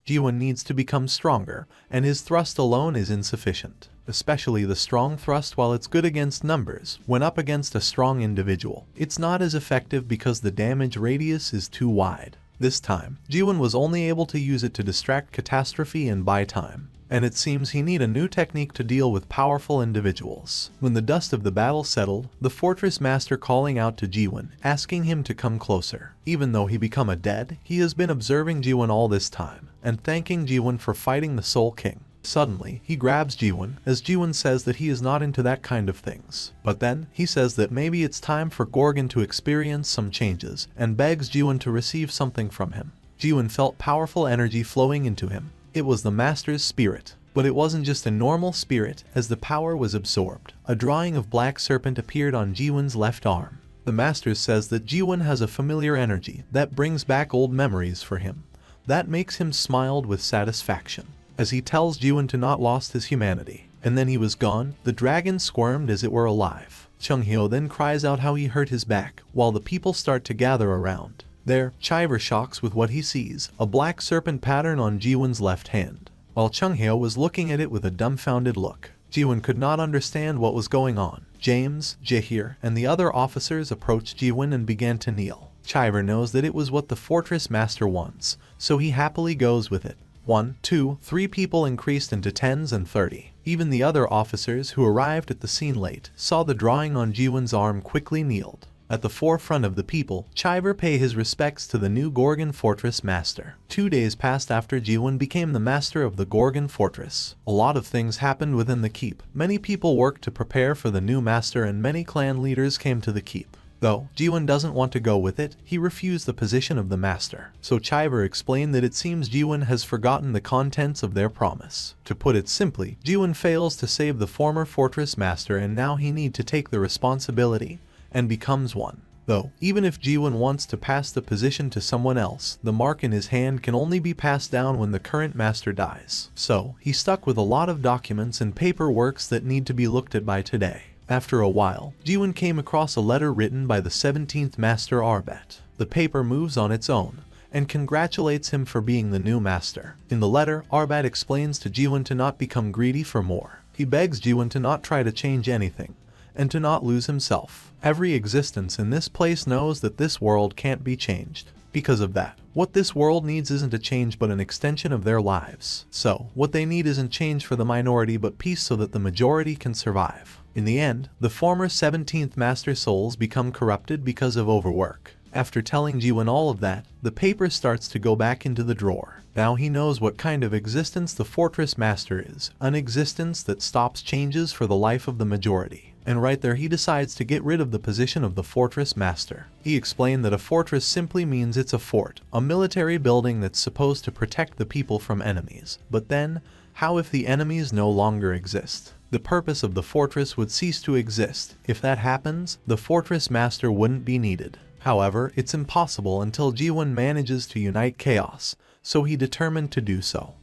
Jaehwan needs to become stronger, and his thrust alone is insufficient. Especially the strong thrust, while it's good against numbers, when up against a strong individual, it's not as effective because the damage radius is too wide. This time, Jaehwan was only able to use it to distract catastrophe and buy time. And it seems he need a new technique to deal with powerful individuals. When the dust of the battle settled, the fortress master calling out to Jaehwan, asking him to come closer. Even though he become a dead, he has been observing Jaehwan all this time, and thanking Jaehwan for fighting the Soul King. Suddenly, he grabs Jaehwan, as Jaehwan says that he is not into that kind of things. But then, he says that maybe it's time for Gorgon to experience some changes, and begs Jaehwan to receive something from him. Jaehwan felt powerful energy flowing into him. It was the master's spirit. But it wasn't just a normal spirit, as the power was absorbed. A drawing of Black Serpent appeared on Jaehwan's left arm. The master says that Jaehwan has a familiar energy that brings back old memories for him. That makes him smile with satisfaction, as he tells Jaehwan to not lost his humanity. And then he was gone. The dragon squirmed as it were alive. Chunghyo then cries out how he hurt his back, while the people start to gather around. There, Chiver shocks with what he sees, a black serpent pattern on Jaehwan's left hand. While Chunghyo was looking at it with a dumbfounded look. Jaehwan could not understand what was going on. James, Jahir, and the other officers approached Jaehwan and began to kneel. Chiver knows that it was what the fortress master wants, so he happily goes with it. 1, 2, 3 people increased into 10s and 30. Even the other officers who arrived at the scene late saw the drawing on Jaehwan's arm quickly kneeled. At the forefront of the people, Chiver pay his respects to the new Gorgon Fortress master. 2 days passed after Jaehwan became the master of the Gorgon Fortress. A lot of things happened within the keep. Many people worked to prepare for the new master and many clan leaders came to the keep. Though Jaehwan doesn't want to go with it, he refused the position of the master. So Chiver explained that it seems Jaehwan has forgotten the contents of their promise. To put it simply, Jaehwan fails to save the former fortress master and now he need to take the responsibility and becomes one. Though, even if Jaehwan wants to pass the position to someone else, the mark in his hand can only be passed down when the current master dies. So, he's stuck with a lot of documents and paperworks that need to be looked at by today. After a while, Jaehwan came across a letter written by the 17th Master Arbat. The paper moves on its own, and congratulates him for being the new master. In the letter, Arbat explains to Jaehwan to not become greedy for more. He begs Jaehwan to not try to change anything, and to not lose himself. Every existence in this place knows that this world can't be changed. Because of that, what this world needs isn't a change but an extension of their lives. So, what they need isn't change for the minority but peace so that the majority can survive. In the end, the former 17th Master Souls become corrupted because of overwork. After telling Jaehwan all of that, the paper starts to go back into the drawer. Now he knows what kind of existence the Fortress Master is, an existence that stops changes for the life of the majority. And right there he decides to get rid of the position of the Fortress Master. He explained that a fortress simply means it's a fort, a military building that's supposed to protect the people from enemies. But then, how if the enemies no longer exist? The purpose of the fortress would cease to exist. If that happens, the Fortress Master wouldn't be needed. However, it's impossible until Jaehwan manages to unite chaos, so he determined to do so.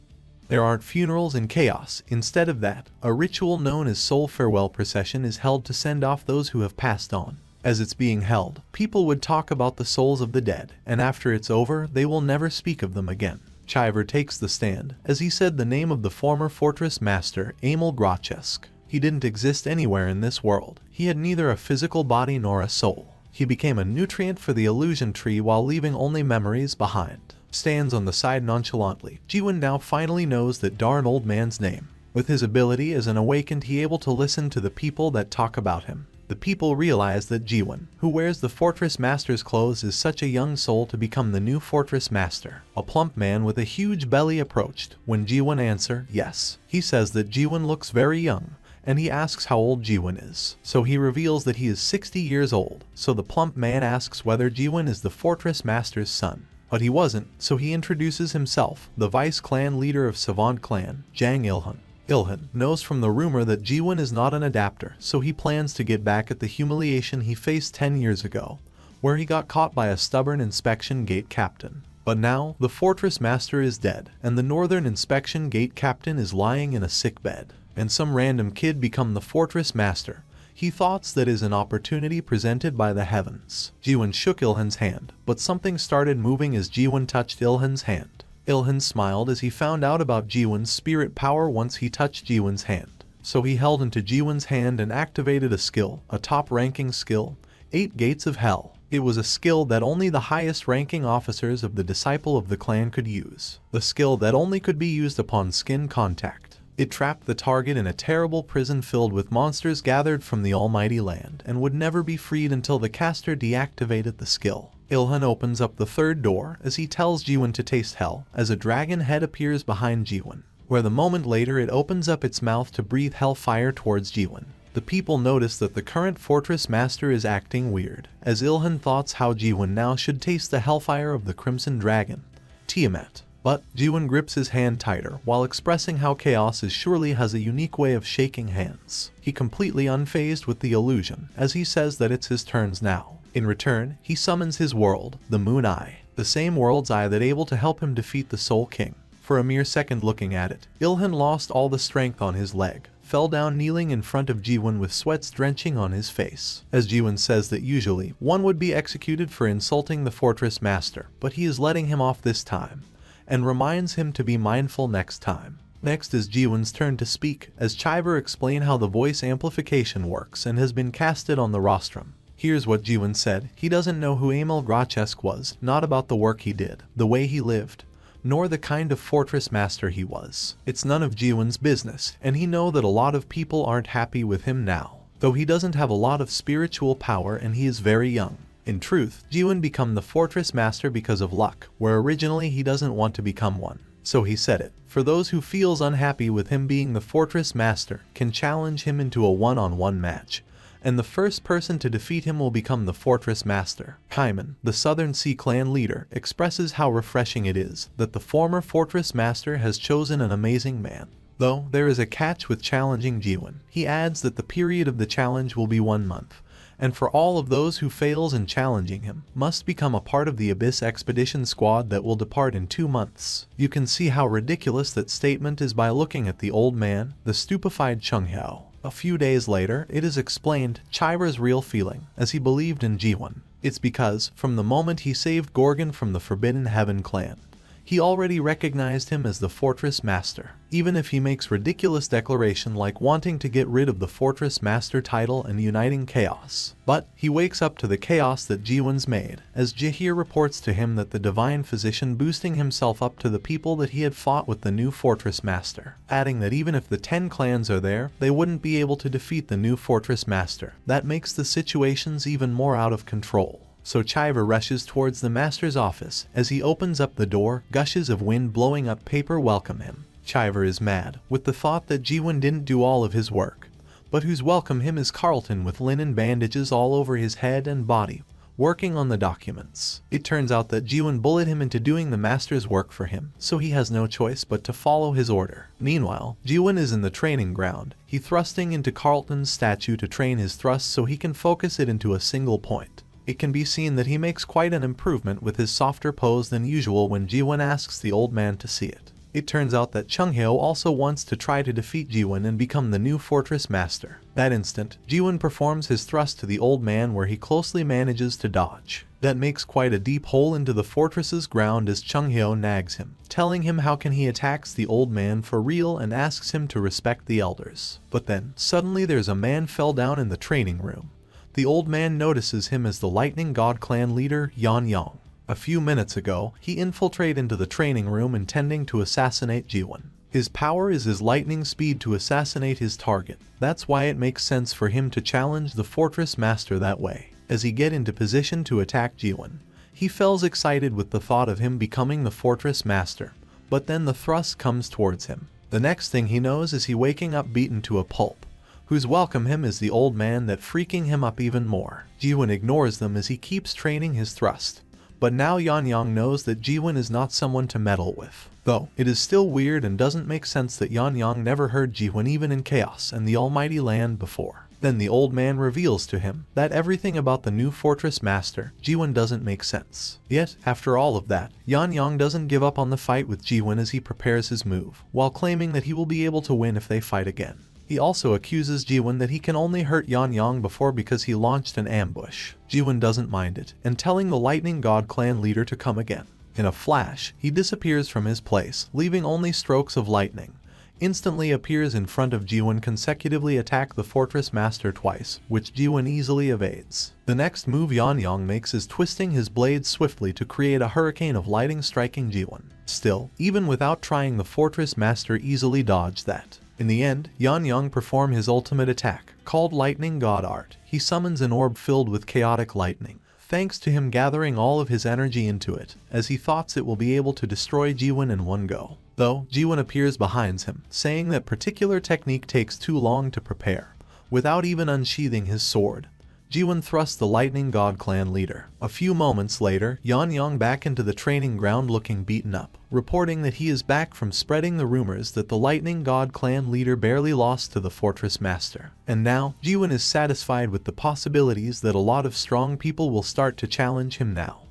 There aren't funerals in chaos. Instead of that, a ritual known as Soul Farewell Procession is held to send off those who have passed on. As it's being held, people would talk about the souls of the dead, and after it's over, they will never speak of them again. Chiver takes the stand, as he said the name of the former fortress master, Emil Grochesk. He didn't exist anywhere in this world. He had neither a physical body nor a soul. He became a nutrient for the illusion tree while leaving only memories behind. Stands on the side nonchalantly. Jaehwan now finally knows that darn old man's name. With his ability as an awakened, he able to listen to the people that talk about him. The people realize that Jaehwan, who wears the fortress master's clothes, is such a young soul to become the new fortress master. A plump man with a huge belly approached. When Jaehwan answer yes, he says that Jaehwan looks very young, and he asks how old Jaehwan is. So he reveals that he is 60 years old. So the plump man asks whether Jaehwan is the fortress master's son. But he wasn't, so he introduces himself, the vice clan leader of Savant clan, Jang Ilhan. Ilhan knows from the rumor that Jaehwan is not an adapter, so he plans to get back at the humiliation he faced 10 years ago, where he got caught by a stubborn inspection gate captain. But now, the fortress master is dead, and the northern inspection gate captain is lying in a sick bed. And some random kid become the fortress master. He thought that is an opportunity presented by the heavens. Jaehwan shook Ilhan's hand, but something started moving as Jaehwan touched Ilhan's hand. Ilhan smiled as he found out about Jaehwan's spirit power once he touched Jaehwan's hand. So he held into Jaehwan's hand and activated a skill, a top-ranking skill, 8 Gates of Hell. It was a skill that only the highest-ranking officers of the Disciple of the Clan could use. The skill that only could be used upon skin contact. It trapped the target in a terrible prison filled with monsters gathered from the almighty land and would never be freed until the caster deactivated the skill. Ilhan opens up the third door as he tells Jaehwan to taste hell as a dragon head appears behind Jaehwan, where the moment later it opens up its mouth to breathe hellfire towards Jaehwan. The people notice that the current fortress master is acting weird, as Ilhan thoughts how Jaehwan now should taste the hellfire of the Crimson Dragon, Tiamat. But Jaehwan grips his hand tighter while expressing how Chaos surely has a unique way of shaking hands. He completely unfazed with the illusion, as he says that it's his turns now. In return, he summons his world, the Moon Eye, the same world's eye that able to help him defeat the Soul King. For a mere second looking at it, Ilhan lost all the strength on his leg, fell down kneeling in front of Jaehwan with sweats drenching on his face. As Jaehwan says that usually, one would be executed for insulting the fortress master, but he is letting him off this time, and reminds him to be mindful next time. Next is Jaehwan's turn to speak, as Chiver explain how the voice amplification works and has been casted on the rostrum. Here's what Jaehwan said. He doesn't know who Emil Grachesk was, not about the work he did, the way he lived, nor the kind of fortress master he was. It's none of Jaehwan's business, and he know that a lot of people aren't happy with him now, though he doesn't have a lot of spiritual power and he is very young. In truth, Jaehwan become the fortress master because of luck, where originally he doesn't want to become one. So he said it. For those who feels unhappy with him being the fortress master, can challenge him into a one-on-one match, and the first person to defeat him will become the fortress master. Kaiman, the Southern Sea Clan leader, expresses how refreshing it is that the former fortress master has chosen an amazing man. Though there is a catch with challenging Jaehwan. He adds that the period of the challenge will be 1 month, and for all of those who fails in challenging him, must become a part of the Abyss Expedition squad that will depart in 2 months. You can see how ridiculous that statement is by looking at the old man, the stupefied Chunghao. A few days later, it is explained Chiver's real feeling, as he believed in Jaehwan. It's because, from the moment he saved Gorgon from the Forbidden Heaven clan, he already recognized him as the fortress master, even if he makes ridiculous declaration like wanting to get rid of the fortress master title and uniting chaos. But he wakes up to the chaos that Jaehwan's made, as Jahir reports to him that the divine physician boosting himself up to the people that he had fought with the new fortress master, adding that even if the 10 clans are there, they wouldn't be able to defeat the new fortress master. That makes the situations even more out of control. So Chiver rushes towards the master's office. As he opens up the door, gushes of wind blowing up paper welcome him. Chiver is mad, with the thought that Jaehwan didn't do all of his work, but who's welcome him is Carlton with linen bandages all over his head and body, working on the documents. It turns out that Jaehwan bullied him into doing the master's work for him, so he has no choice but to follow his order. Meanwhile, Jaehwan is in the training ground. He thrusting into Carlton's statue to train his thrust so he can focus it into a single point. It can be seen that he makes quite an improvement with his softer pose than usual when Jaehwan asks the old man to see it. It turns out that Chunghao also wants to try to defeat Jaehwan and become the new fortress master. That instant, Jaehwan performs his thrust to the old man where he closely manages to dodge. That makes quite a deep hole into the fortress's ground as Chunghao nags him, telling him how can he attacks the old man for real and asks him to respect the elders. But then, suddenly there's a man fell down in the training room. The old man notices him as the Lightning God clan leader, Yan Yang. A few minutes ago, he infiltrated into the training room intending to assassinate Jaehwan. His power is his lightning speed to assassinate his target. That's why it makes sense for him to challenge the fortress master that way. As he get into position to attack Jaehwan, he feels excited with the thought of him becoming the fortress master, but then the thrust comes towards him. The next thing he knows is he waking up beaten to a pulp. Who's welcome him is the old man that freaking him up even more. Jaehwan ignores them as he keeps training his thrust. But now Yan Yang knows that Jaehwan is not someone to meddle with. Though, it is still weird and doesn't make sense that Yan Yang never heard Jaehwan even in Chaos and the Almighty Land before. Then the old man reveals to him that everything about the new fortress master, Jaehwan doesn't make sense. Yet, after all of that, Yan Yang doesn't give up on the fight with Jaehwan as he prepares his move, while claiming that he will be able to win if they fight again. He also accuses Jaehwan that he can only hurt Yan Yang before because he launched an ambush. Jaehwan doesn't mind it, and telling the Lightning God clan leader to come again. In a flash, he disappears from his place, leaving only strokes of lightning. Instantly appears in front of Jaehwan, consecutively attack the Fortress Master twice, which Jaehwan easily evades. The next move Yeon makes is twisting his blades swiftly to create a hurricane of lightning striking Jaehwan. Still, even without trying, the Fortress Master easily dodged that. In the end, Yeon perform his ultimate attack, called Lightning God Art. He summons an orb filled with chaotic lightning, thanks to him gathering all of his energy into it, as he thought it will be able to destroy Jaehwan in one go. Though, Jaehwan appears behind him, saying that particular technique takes too long to prepare. Without even unsheathing his sword, Jaehwan thrusts the Lightning God clan leader. A few moments later, Yeon back into the training ground looking beaten up, reporting that he is back from spreading the rumors that the Lightning God clan leader barely lost to the Fortress Master. And now, Jaehwan is satisfied with the possibilities that a lot of strong people will start to challenge him now.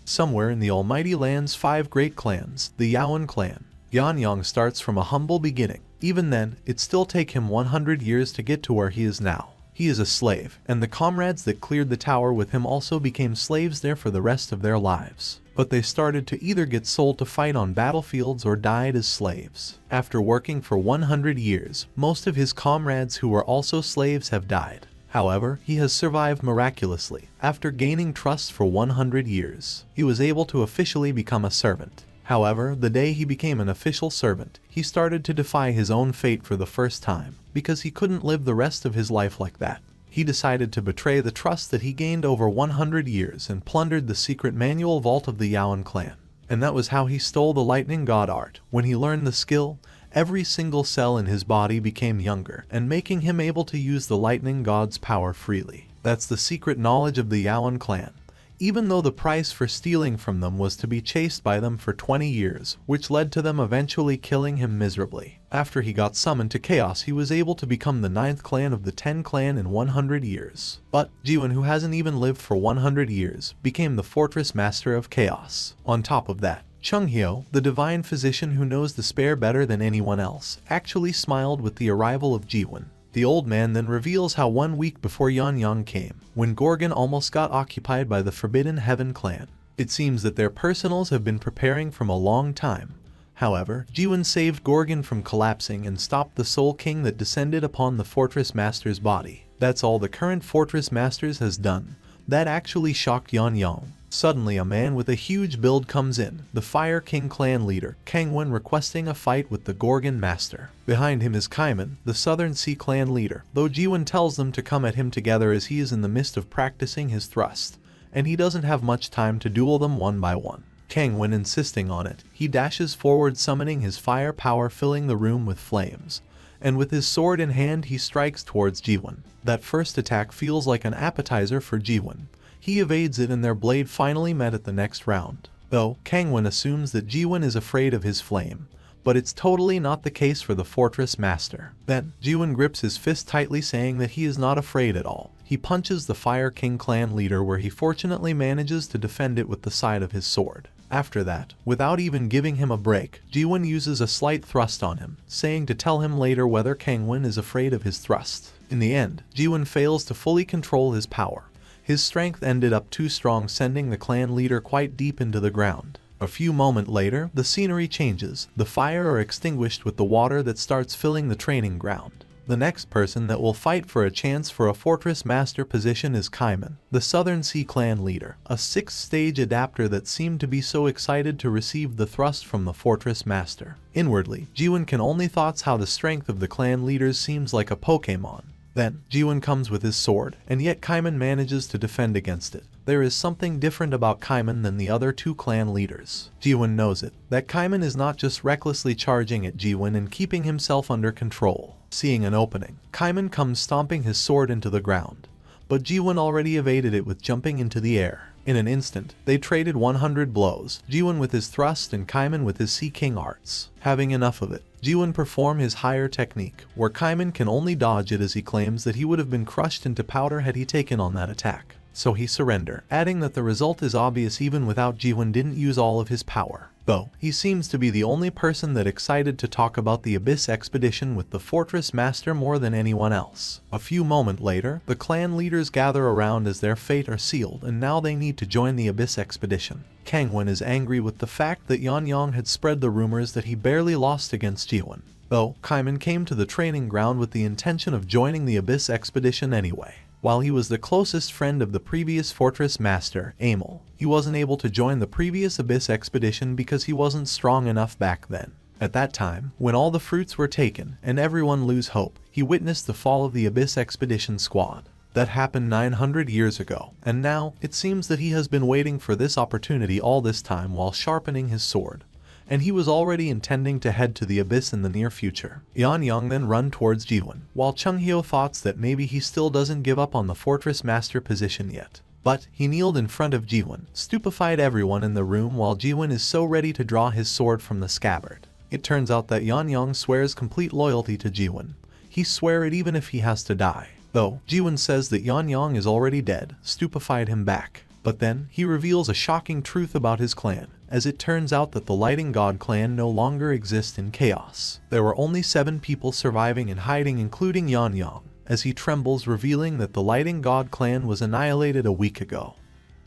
Somewhere in the Almighty Land's 5 great clans, the Jaehwan clan, Yeon starts from a humble beginning. Even then, it still take him 100 years to get to where he is now. He is a slave, and the comrades that cleared the tower with him also became slaves there for the rest of their lives. But they started to either get sold to fight on battlefields or died as slaves. After working for 100 years, most of his comrades who were also slaves have died. However, he has survived miraculously. After gaining trust for 100 years, he was able to officially become a servant. However, the day he became an official servant, he started to defy his own fate for the first time, because he couldn't live the rest of his life like that. He decided to betray the trust that he gained over 100 years and plundered the secret manual vault of the Jaehwan clan. And that was how he stole the Lightning God Art. When he learned the skill, every single cell in his body became younger, and making him able to use the Lightning God's power freely. That's the secret knowledge of the Jaehwan clan. Even though the price for stealing from them was to be chased by them for 20 years, which led to them eventually killing him miserably. After he got summoned to chaos, he was able to become the 9th clan of the 10 clan in 100 years. But Jaehwan, who hasn't even lived for 100 years, became the Fortress Master of Chaos. On top of that, Chunghyo, the divine physician who knows the spare better than anyone else, actually smiled with the arrival of Jaehwan. The old man then reveals how 1 week before Yeon came, when Gorgon almost got occupied by the Forbidden Heaven clan. It seems that their personals have been preparing from a long time. However, Jaehwan saved Gorgon from collapsing and stopped the Soul King that descended upon the Fortress Master's body. That's all the current Fortress Masters has done. That actually shocked Yeon. Suddenly a man with a huge build comes in, the Fire King clan leader, Kangwon, requesting a fight with the Gorgon Master. Behind him is Kaiman, the Southern Sea clan leader, though Jaehwan tells them to come at him together as he is in the midst of practicing his thrust, and he doesn't have much time to duel them one by one. Kangwon insisting on it, he dashes forward, summoning his fire power, filling the room with flames, and with his sword in hand he strikes towards Jaehwan. That first attack feels like an appetizer for Jaehwan. He evades it and their blade finally met at the next round. Though, Kangwon assumes that Jaehwan is afraid of his flame, but it's totally not the case for the Fortress Master. Then, Jaehwan grips his fist tightly, saying that he is not afraid at all. He punches the Fire King clan leader, where he fortunately manages to defend it with the side of his sword. After that, without even giving him a break, Jaehwan uses a slight thrust on him, saying to tell him later whether Kangwon is afraid of his thrust. In the end, Jaehwan fails to fully control his power. His strength ended up too strong, sending the clan leader quite deep into the ground. A few moments later, the scenery changes. The fire are extinguished with the water that starts filling the training ground. The next person that will fight for a chance for a Fortress Master position is Kaiman, the Southern Sea clan leader, a 6th-stage adapter that seemed to be so excited to receive the thrust from the Fortress Master. Inwardly, Jaehwan can only thoughts how the strength of the clan leaders seems like a Pokemon. Then, Jaehwan comes with his sword, and yet Kaiman manages to defend against it. There is something different about Kaiman than the other 2 clan leaders. Jaehwan knows it, that Kaiman is not just recklessly charging at Jaehwan and keeping himself under control. Seeing an opening, Kaiman comes stomping his sword into the ground, but Jaehwan already evaded it with jumping into the air. In an instant, they traded 100 blows, Jaehwan with his thrust and Kaiman with his Sea King arts. Having enough of it, Jaehwan performs his higher technique, where Kaiman can only dodge it, as he claims that he would have been crushed into powder had he taken on that attack. so he surrendered, adding that the result is obvious even without Jaehwan didn't use all of his power. Though, he seems to be the only person that excited to talk about the Abyss expedition with the Fortress Master more than anyone else. A few moments later, the clan leaders gather around as their fate are sealed and now they need to join the Abyss expedition. Kangwon is angry with the fact that Yanyang had spread the rumors that he barely lost against Jaehwan. Though, Kaiman came to the training ground with the intention of joining the Abyss expedition anyway. While he was the closest friend of the previous Fortress Master, Amel, he wasn't able to join the previous Abyss expedition because he wasn't strong enough back then. At that time, when all the fruits were taken and everyone lose hope, he witnessed the fall of the Abyss expedition squad. That happened 900 years ago, and now it seems that he has been waiting for this opportunity all this time while sharpening his sword. And he was already intending to head to the Abyss in the near future. Yanyang then run towards Jaehwan, while Chunghyo thoughts that maybe he still doesn't give up on the Fortress Master position yet. But he kneeled in front of Jaehwan, stupefied everyone in the room while Jaehwan is so ready to draw his sword from the scabbard. It turns out that Yanyang swears complete loyalty to Jaehwan. He swear it even if he has to die. Though, Jaehwan says that Yanyang is already dead, stupefied him back. But then, he reveals a shocking truth about his clan, as it turns out that the Lighting God clan no longer exists in chaos. There were only 7 people surviving and hiding, including Yanyang, as he trembles, revealing that the Lighting God clan was annihilated a week ago.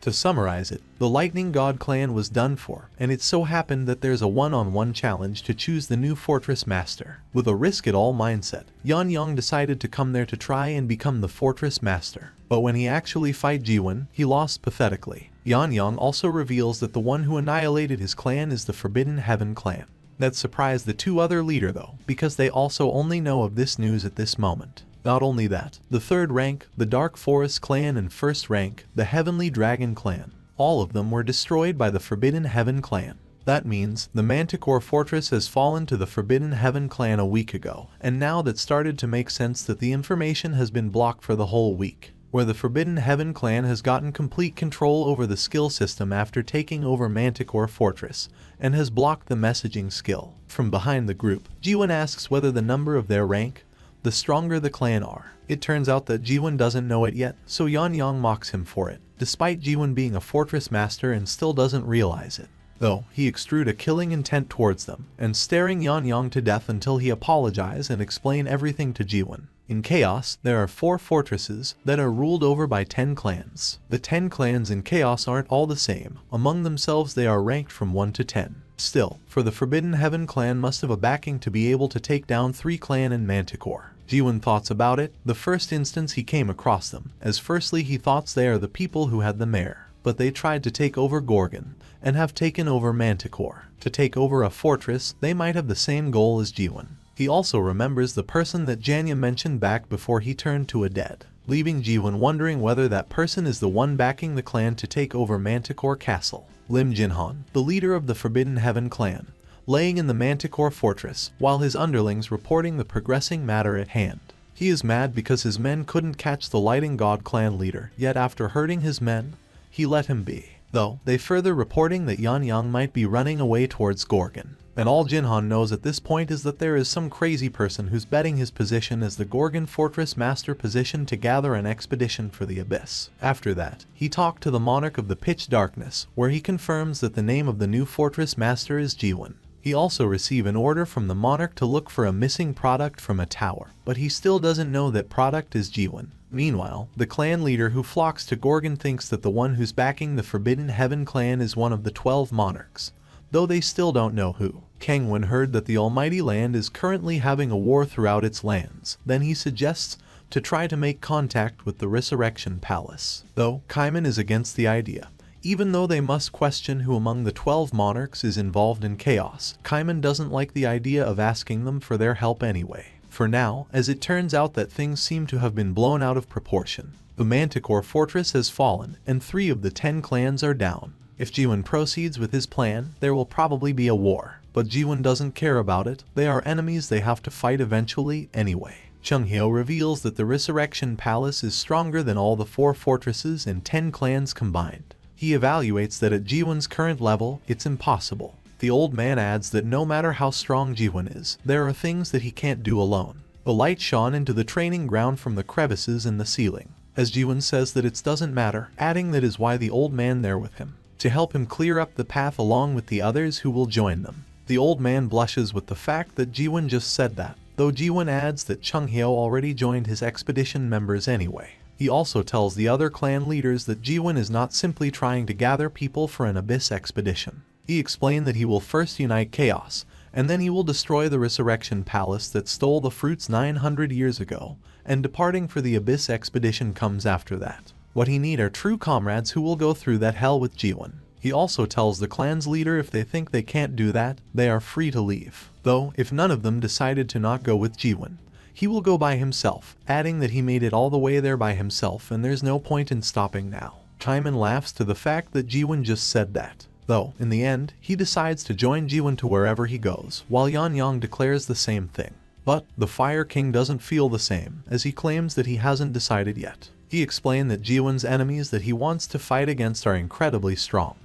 To summarize it, the Lightning God clan was done for, and it so happened that there's a one-on-one challenge to choose the new Fortress Master. With a risk-it-all mindset, Yanyang decided to come there to try and become the Fortress Master. But when he actually fight Jaehwan, he lost pathetically. Yanyang also reveals that the one who annihilated his clan is the Forbidden Heaven clan. That surprised the 2 other leaders though, because they also only know of this news at this moment. Not only that, the 3rd rank, the Dark Forest clan, and 1st rank, the Heavenly Dragon clan, all of them were destroyed by the Forbidden Heaven clan. That means the Manticore Fortress has fallen to the Forbidden Heaven clan a week ago, and now that started to make sense that the information has been blocked for the whole week, where the Forbidden Heaven clan has gotten complete control over the skill system after taking over Manticore Fortress, and has blocked the messaging skill. From behind the group, Jaehwan asks whether the number of their rank, the stronger the clan are. It turns out that Jaehwan doesn't know it yet, so Yanyang mocks him for it, despite Jaehwan being a Fortress Master and still doesn't realize it. Though, he extrude a killing intent towards them, and staring Yanyang to death until he apologize and explain everything to Jaehwan. In Chaos, there are 4 fortresses that are ruled over by 10 clans. The 10 clans in Chaos aren't all the same. Among themselves they are ranked from 1 to 10. Still, for the Forbidden Heaven clan must have a backing to be able to take down 3 clan in Manticore. Jaehwan thoughts about it, the first instance he came across them, as firstly he thought they are the people who had the mare. But they tried to take over Gorgon, and have taken over Manticore. To take over a fortress, they might have the same goal as Jaehwan. He also remembers the person that Janya mentioned back before he turned to a dead, leaving Jaehwan wondering whether that person is the one backing the clan to take over Manticore Castle. Lim Jinhan, the leader of the Forbidden Heaven clan, laying in the Manticore Fortress, while his underlings reporting the progressing matter at hand. He is mad because his men couldn't catch the Lighting God clan leader, yet after hurting his men, he let him be. Though, they further reporting that Yanyang might be running away towards Gorgon. And all Jinhan knows at this point is that there is some crazy person who's betting his position as the Gorgon Fortress Master position to gather an expedition for the Abyss. After that, he talked to the Monarch of the Pitch Darkness, where he confirms that the name of the new Fortress Master is Jaehwan. He also received an order from the Monarch to look for a missing product from a tower, but he still doesn't know that product is Jaehwan. Meanwhile, the clan leader who flocks to Gorgon thinks that the one who's backing the Forbidden Heaven clan is one of the 12 monarchs, though they still don't know who. Kangwon heard that the Almighty Land is currently having a war throughout its lands. Then he suggests to try to make contact with the Resurrection Palace. Though, Kaiman is against the idea. Even though they must question who among the 12 monarchs is involved in chaos, Kaiman doesn't like the idea of asking them for their help anyway. For now, as it turns out that things seem to have been blown out of proportion. The Manticore Fortress has fallen, and 3 of the 10 clans are down. If Jaehwan proceeds with his plan, there will probably be a war. But Jaehwan doesn't care about it, they are enemies they have to fight eventually anyway. Chunghyo reveals that the Resurrection Palace is stronger than all the 4 fortresses and 10 clans combined. He evaluates that at Jaehwan's current level, it's impossible. The old man adds that no matter how strong Jaehwan is, there are things that he can't do alone. The light shone into the training ground from the crevices in the ceiling. as Jaehwan says that it doesn't matter, adding that is why the old man there with him, to help him clear up the path along with the others who will join them. The old man blushes with the fact that Jaehwan just said that, though Jaehwan adds that Chunghyo already joined his expedition members anyway. He also tells the other clan leaders that Jaehwan is not simply trying to gather people for an abyss expedition. He explained that he will first unite chaos, and then he will destroy the resurrection palace that stole the fruits 900 years ago, and departing for the abyss expedition comes after that. What he need are true comrades who will go through that hell with Jaehwan. He also tells the clan's leader if they think they can't do that, they are free to leave. Though, if none of them decided to not go with Jaehwan, he will go by himself, adding that he made it all the way there by himself and there's no point in stopping now. Kaiman laughs to the fact that Jaehwan just said that. Though, in the end, he decides to join Jaehwan to wherever he goes, while Yanyang declares the same thing. But, the Fire King doesn't feel the same, as he claims that he hasn't decided yet. He explained that Jaehwan's enemies that he wants to fight against are incredibly strong,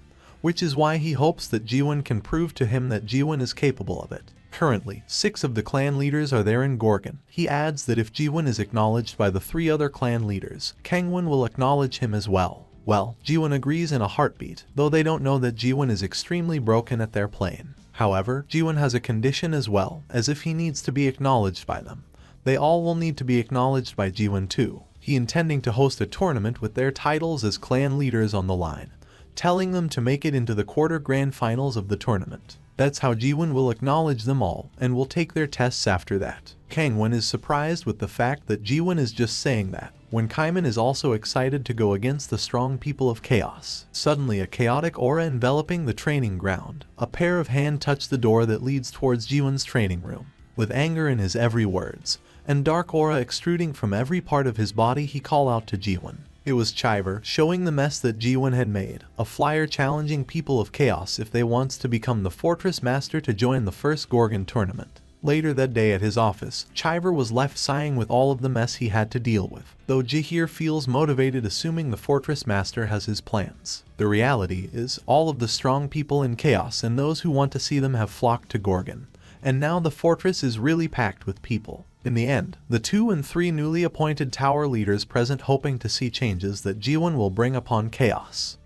which is why he hopes that Jaehwan can prove to him that Jaehwan is capable of it. Currently, 6 of the clan leaders are there in Gorgon. He adds that if Jaehwan is acknowledged by the 3 other clan leaders, Kangwon will acknowledge him as well. Well, Jaehwan agrees in a heartbeat, though they don't know that Jaehwan is extremely broken at their plane. However, Jaehwan has a condition as well, as if he needs to be acknowledged by them. They all will need to be acknowledged by Jaehwan too. He intending to host a tournament with their titles as clan leaders on the line, telling them to make it into the quarter grand finals of the tournament. That's how Jaehwan will acknowledge them all, and will take their tests after that. Kangwon is surprised with the fact that Jaehwan is just saying that, when Kaiman is also excited to go against the strong people of chaos. Suddenly a chaotic aura enveloping the training ground. A pair of hands touch the door that leads towards Jaehwan's training room. With anger in his every words, and dark aura extruding from every part of his body, he call out to Jaehwan. It was Chiver, showing the mess that Jaehwan had made, a flyer challenging people of chaos if they wants to become the fortress master to join the first Gorgon tournament. Later that day at his office, Chiver was left sighing with all of the mess he had to deal with, though Jihir feels motivated assuming the fortress master has his plans. The reality is, all of the strong people in chaos and those who want to see them have flocked to Gorgon, and now the fortress is really packed with people. In the end, the 2 and 3 newly appointed tower leaders present hoping to see changes that Jaehwan will bring upon chaos.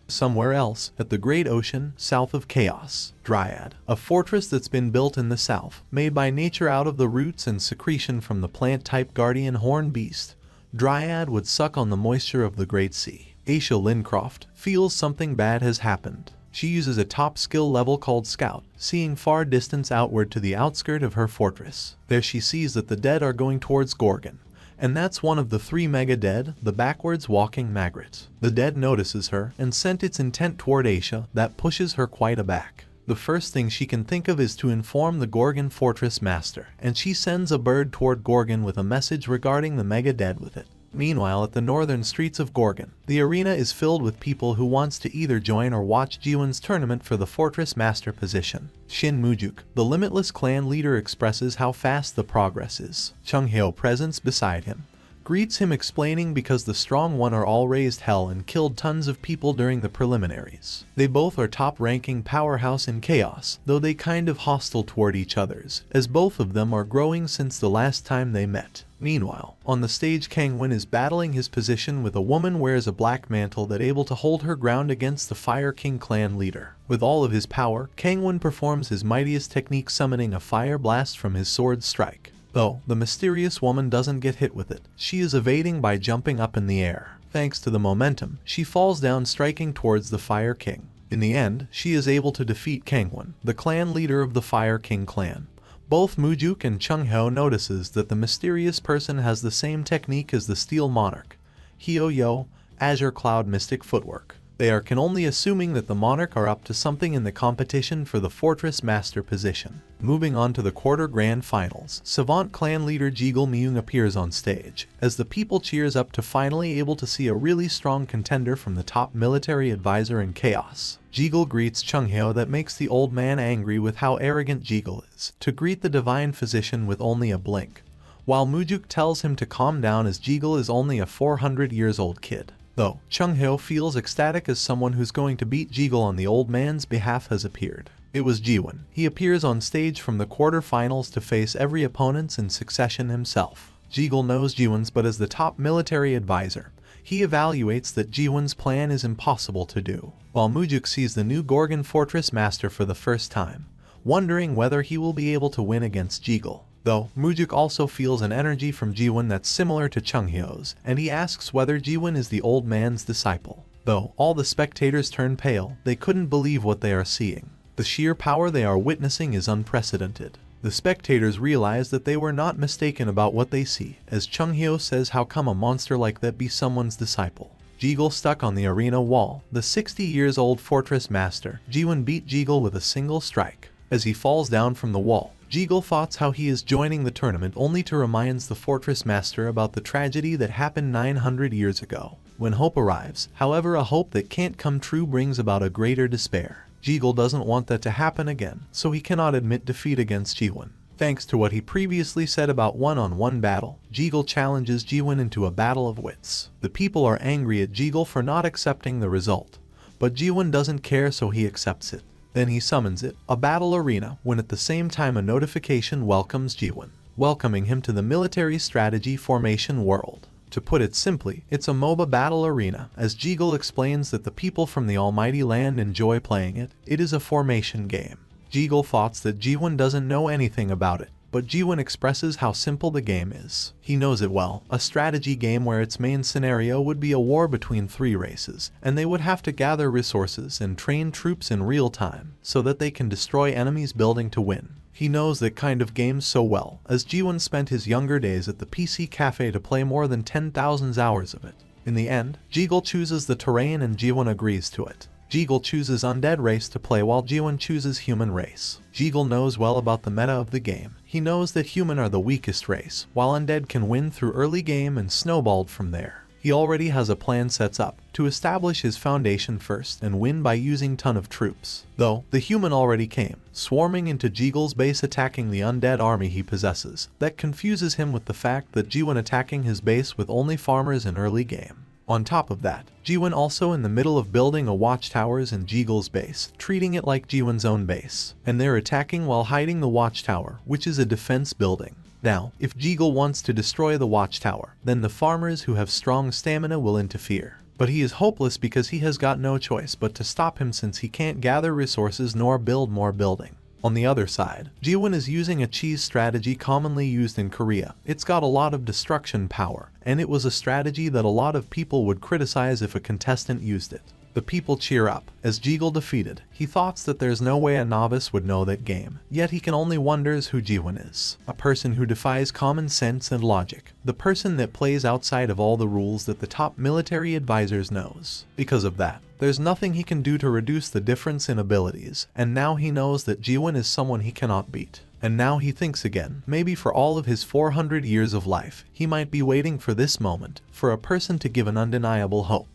Somewhere else, at the Great Ocean, south of Chaos, Dryad, a fortress that's been built in the south, made by nature out of the roots and secretion from the plant-type guardian horn beast. Dryad would suck on the moisture of the Great Sea. Aisha Lincroft feels something bad has happened. She uses a top skill level called Scout, seeing far distance outward to the outskirt of her fortress. There she sees that the dead are going towards Gorgon, and that's one of the 3 mega dead, the backwards walking maggot. The dead notices her and sent its intent toward Aisha that pushes her quite aback. The first thing she can think of is to inform the Gorgon fortress master, and she sends a bird toward Gorgon with a message regarding the mega dead with it. Meanwhile, at the northern streets of Gorgon, the arena is filled with people who wants to either join or watch Jaehwan's tournament for the fortress master position. Shin Mujuk, the limitless clan leader, expresses how fast the progress is. Chunghyo presents beside him, greets him explaining because the strong one are all raised hell and killed tons of people during the preliminaries. They both are top-ranking powerhouse in chaos, though they kind of hostile toward each others, as both of them are growing since the last time they met. Meanwhile, on the stage, Kangwon is battling his position with a woman wears a black mantle that able to hold her ground against the Fire King clan leader. With all of his power, Kangwon performs his mightiest technique, summoning a fire blast from his sword strike. Though, the mysterious woman doesn't get hit with it. She is evading by jumping up in the air. Thanks to the momentum, she falls down, striking towards the Fire King. In the end, she is able to defeat Kangwon, the clan leader of the Fire King clan. Both Mujuk and Chunghyo notices that the mysterious person has the same technique as the Steel Monarch, Hyo-Yo, Azure Cloud Mystic Footwork. They can only assuming that the Monarch are up to something in the competition for the Fortress Master position. Moving on to the Quarter Grand Finals, Savant clan leader Jegal Myung appears on stage, as the people cheers up to finally able to see a really strong contender from the top military advisor in Chaos. Jegal greets Chunghyo that makes the old man angry with how arrogant Jegal is, to greet the divine physician with only a blink, while Mujuk tells him to calm down as Jegal is only a 400 years old kid. Though, Chunghyo feels ecstatic as someone who's going to beat Jegal on the old man's behalf has appeared. It was Jaehwan. He appears on stage from the quarterfinals to face every opponent in succession himself. Jiggle knows Jaehwan's, but as the top military advisor, he evaluates that Jaehwan's plan is impossible to do, while Mujuk sees the new Gorgon Fortress Master for the first time, wondering whether he will be able to win against Jiggle. Though, Mujuk also feels an energy from Jaehwan that's similar to Chunghyo's, and he asks whether Jaehwan is the old man's disciple. Though all the spectators turn pale, they couldn't believe what they are seeing. The sheer power they are witnessing is unprecedented. The spectators realize that they were not mistaken about what they see, as Chunghyo says, how come a monster like that be someone's disciple? Jiggle stuck on the arena wall. The 60 years old fortress master, Jaehwan, beat Jiggle with a single strike. As he falls down from the wall, Jiggle thoughts how he is joining the tournament, only to remind the fortress master about the tragedy that happened 900 years ago. When hope arrives, however, a hope that can't come true brings about a greater despair. Jiggle doesn't want that to happen again, so he cannot admit defeat against Jaehwan. Thanks to what he previously said about one-on-one battle, Jiggle challenges Jaehwan into a battle of wits. The people are angry at Jiggle for not accepting the result, but Jaehwan doesn't care, so he accepts it. Then he summons it, a battle arena, when at the same time a notification welcomes Jaehwan, welcoming him to the military strategy formation world. To put it simply, it's a MOBA battle arena, as Jiggle explains that the people from the Almighty Land enjoy playing it. It is a formation game. Jiggle thoughts that Jaehwan doesn't know anything about it, but Jaehwan expresses how simple the game is. He knows it well, a strategy game where its main scenario would be a war between 3 races, and they would have to gather resources and train troops in real time, so that they can destroy enemies building to win. He knows that kind of games so well, as Jaehwan spent his younger days at the PC cafe to play more than 10,000 hours of it. In the end, Jiggle chooses the terrain and Jaehwan agrees to it. Jiggle chooses undead race to play while Jaehwan chooses human race. Jiggle knows well about the meta of the game. He knows that human are the weakest race, while undead can win through early game and snowballed from there. He already has a plan sets up to establish his foundation first and win by using ton of troops. Though, the human already came, swarming into Jiggle's base attacking the undead army he possesses. That confuses him with the fact that Jaehwan attacking his base with only farmers in early game. On top of that, Jaehwan also in the middle of building a watchtowers in Jiggle's base, treating it like Jaehwan's own base. And they're attacking while hiding the watchtower, which is a defense building. Now, if Jiggle wants to destroy the watchtower, then the farmers who have strong stamina will interfere. But he is hopeless because he has got no choice but to stop him, since he can't gather resources nor build more building. On the other side, Jaehwan is using a cheese strategy commonly used in Korea. It's got a lot of destruction power, and it was a strategy that a lot of people would criticize if a contestant used it. The people cheer up, as Jiggle defeated. He thoughts that there's no way a novice would know that game, yet he can only wonders who Jaehwan is. A person who defies common sense and logic. The person that plays outside of all the rules that the top military advisors knows. Because of that, there's nothing he can do to reduce the difference in abilities, and now he knows that Jaehwan is someone he cannot beat. And now he thinks again, maybe for all of his 400 years of life, he might be waiting for this moment, for a person to give an undeniable hope.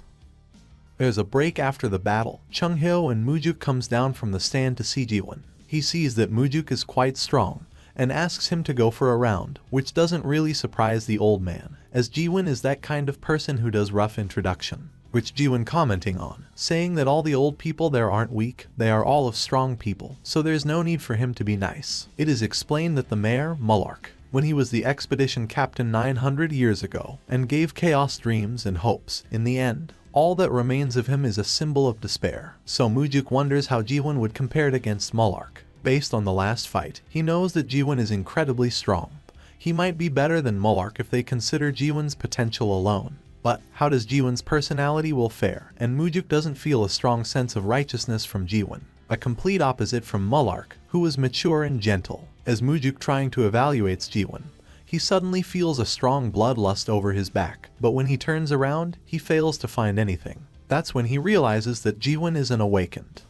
There's a break after the battle. Chunghyo and Mujuk comes down from the stand to see Jaehwan. He sees that Mujuk is quite strong, and asks him to go for a round, which doesn't really surprise the old man, as Jaehwan is that kind of person who does rough introduction. Which Jaehwan commenting on, saying that all the old people there aren't weak, they are all of strong people, so there's no need for him to be nice. It is explained that the mayor, Mullark, when he was the expedition captain 900 years ago, and gave chaos dreams and hopes, in the end, all that remains of him is a symbol of despair. So Mujuk wonders how Jaehwan would compare it against Mullark. Based on the last fight, he knows that Jaehwan is incredibly strong. He might be better than Mullark if they consider Jaehwan's potential alone. But how does Jaehwan's personality will fare? And Mujuk doesn't feel a strong sense of righteousness from Jaehwan. A complete opposite from Mullark, who is mature and gentle. As Mujuk trying to evaluate Jaehwan, he suddenly feels a strong bloodlust over his back, but when he turns around, he fails to find anything. That's when he realizes that Jaehwan isn't awakened.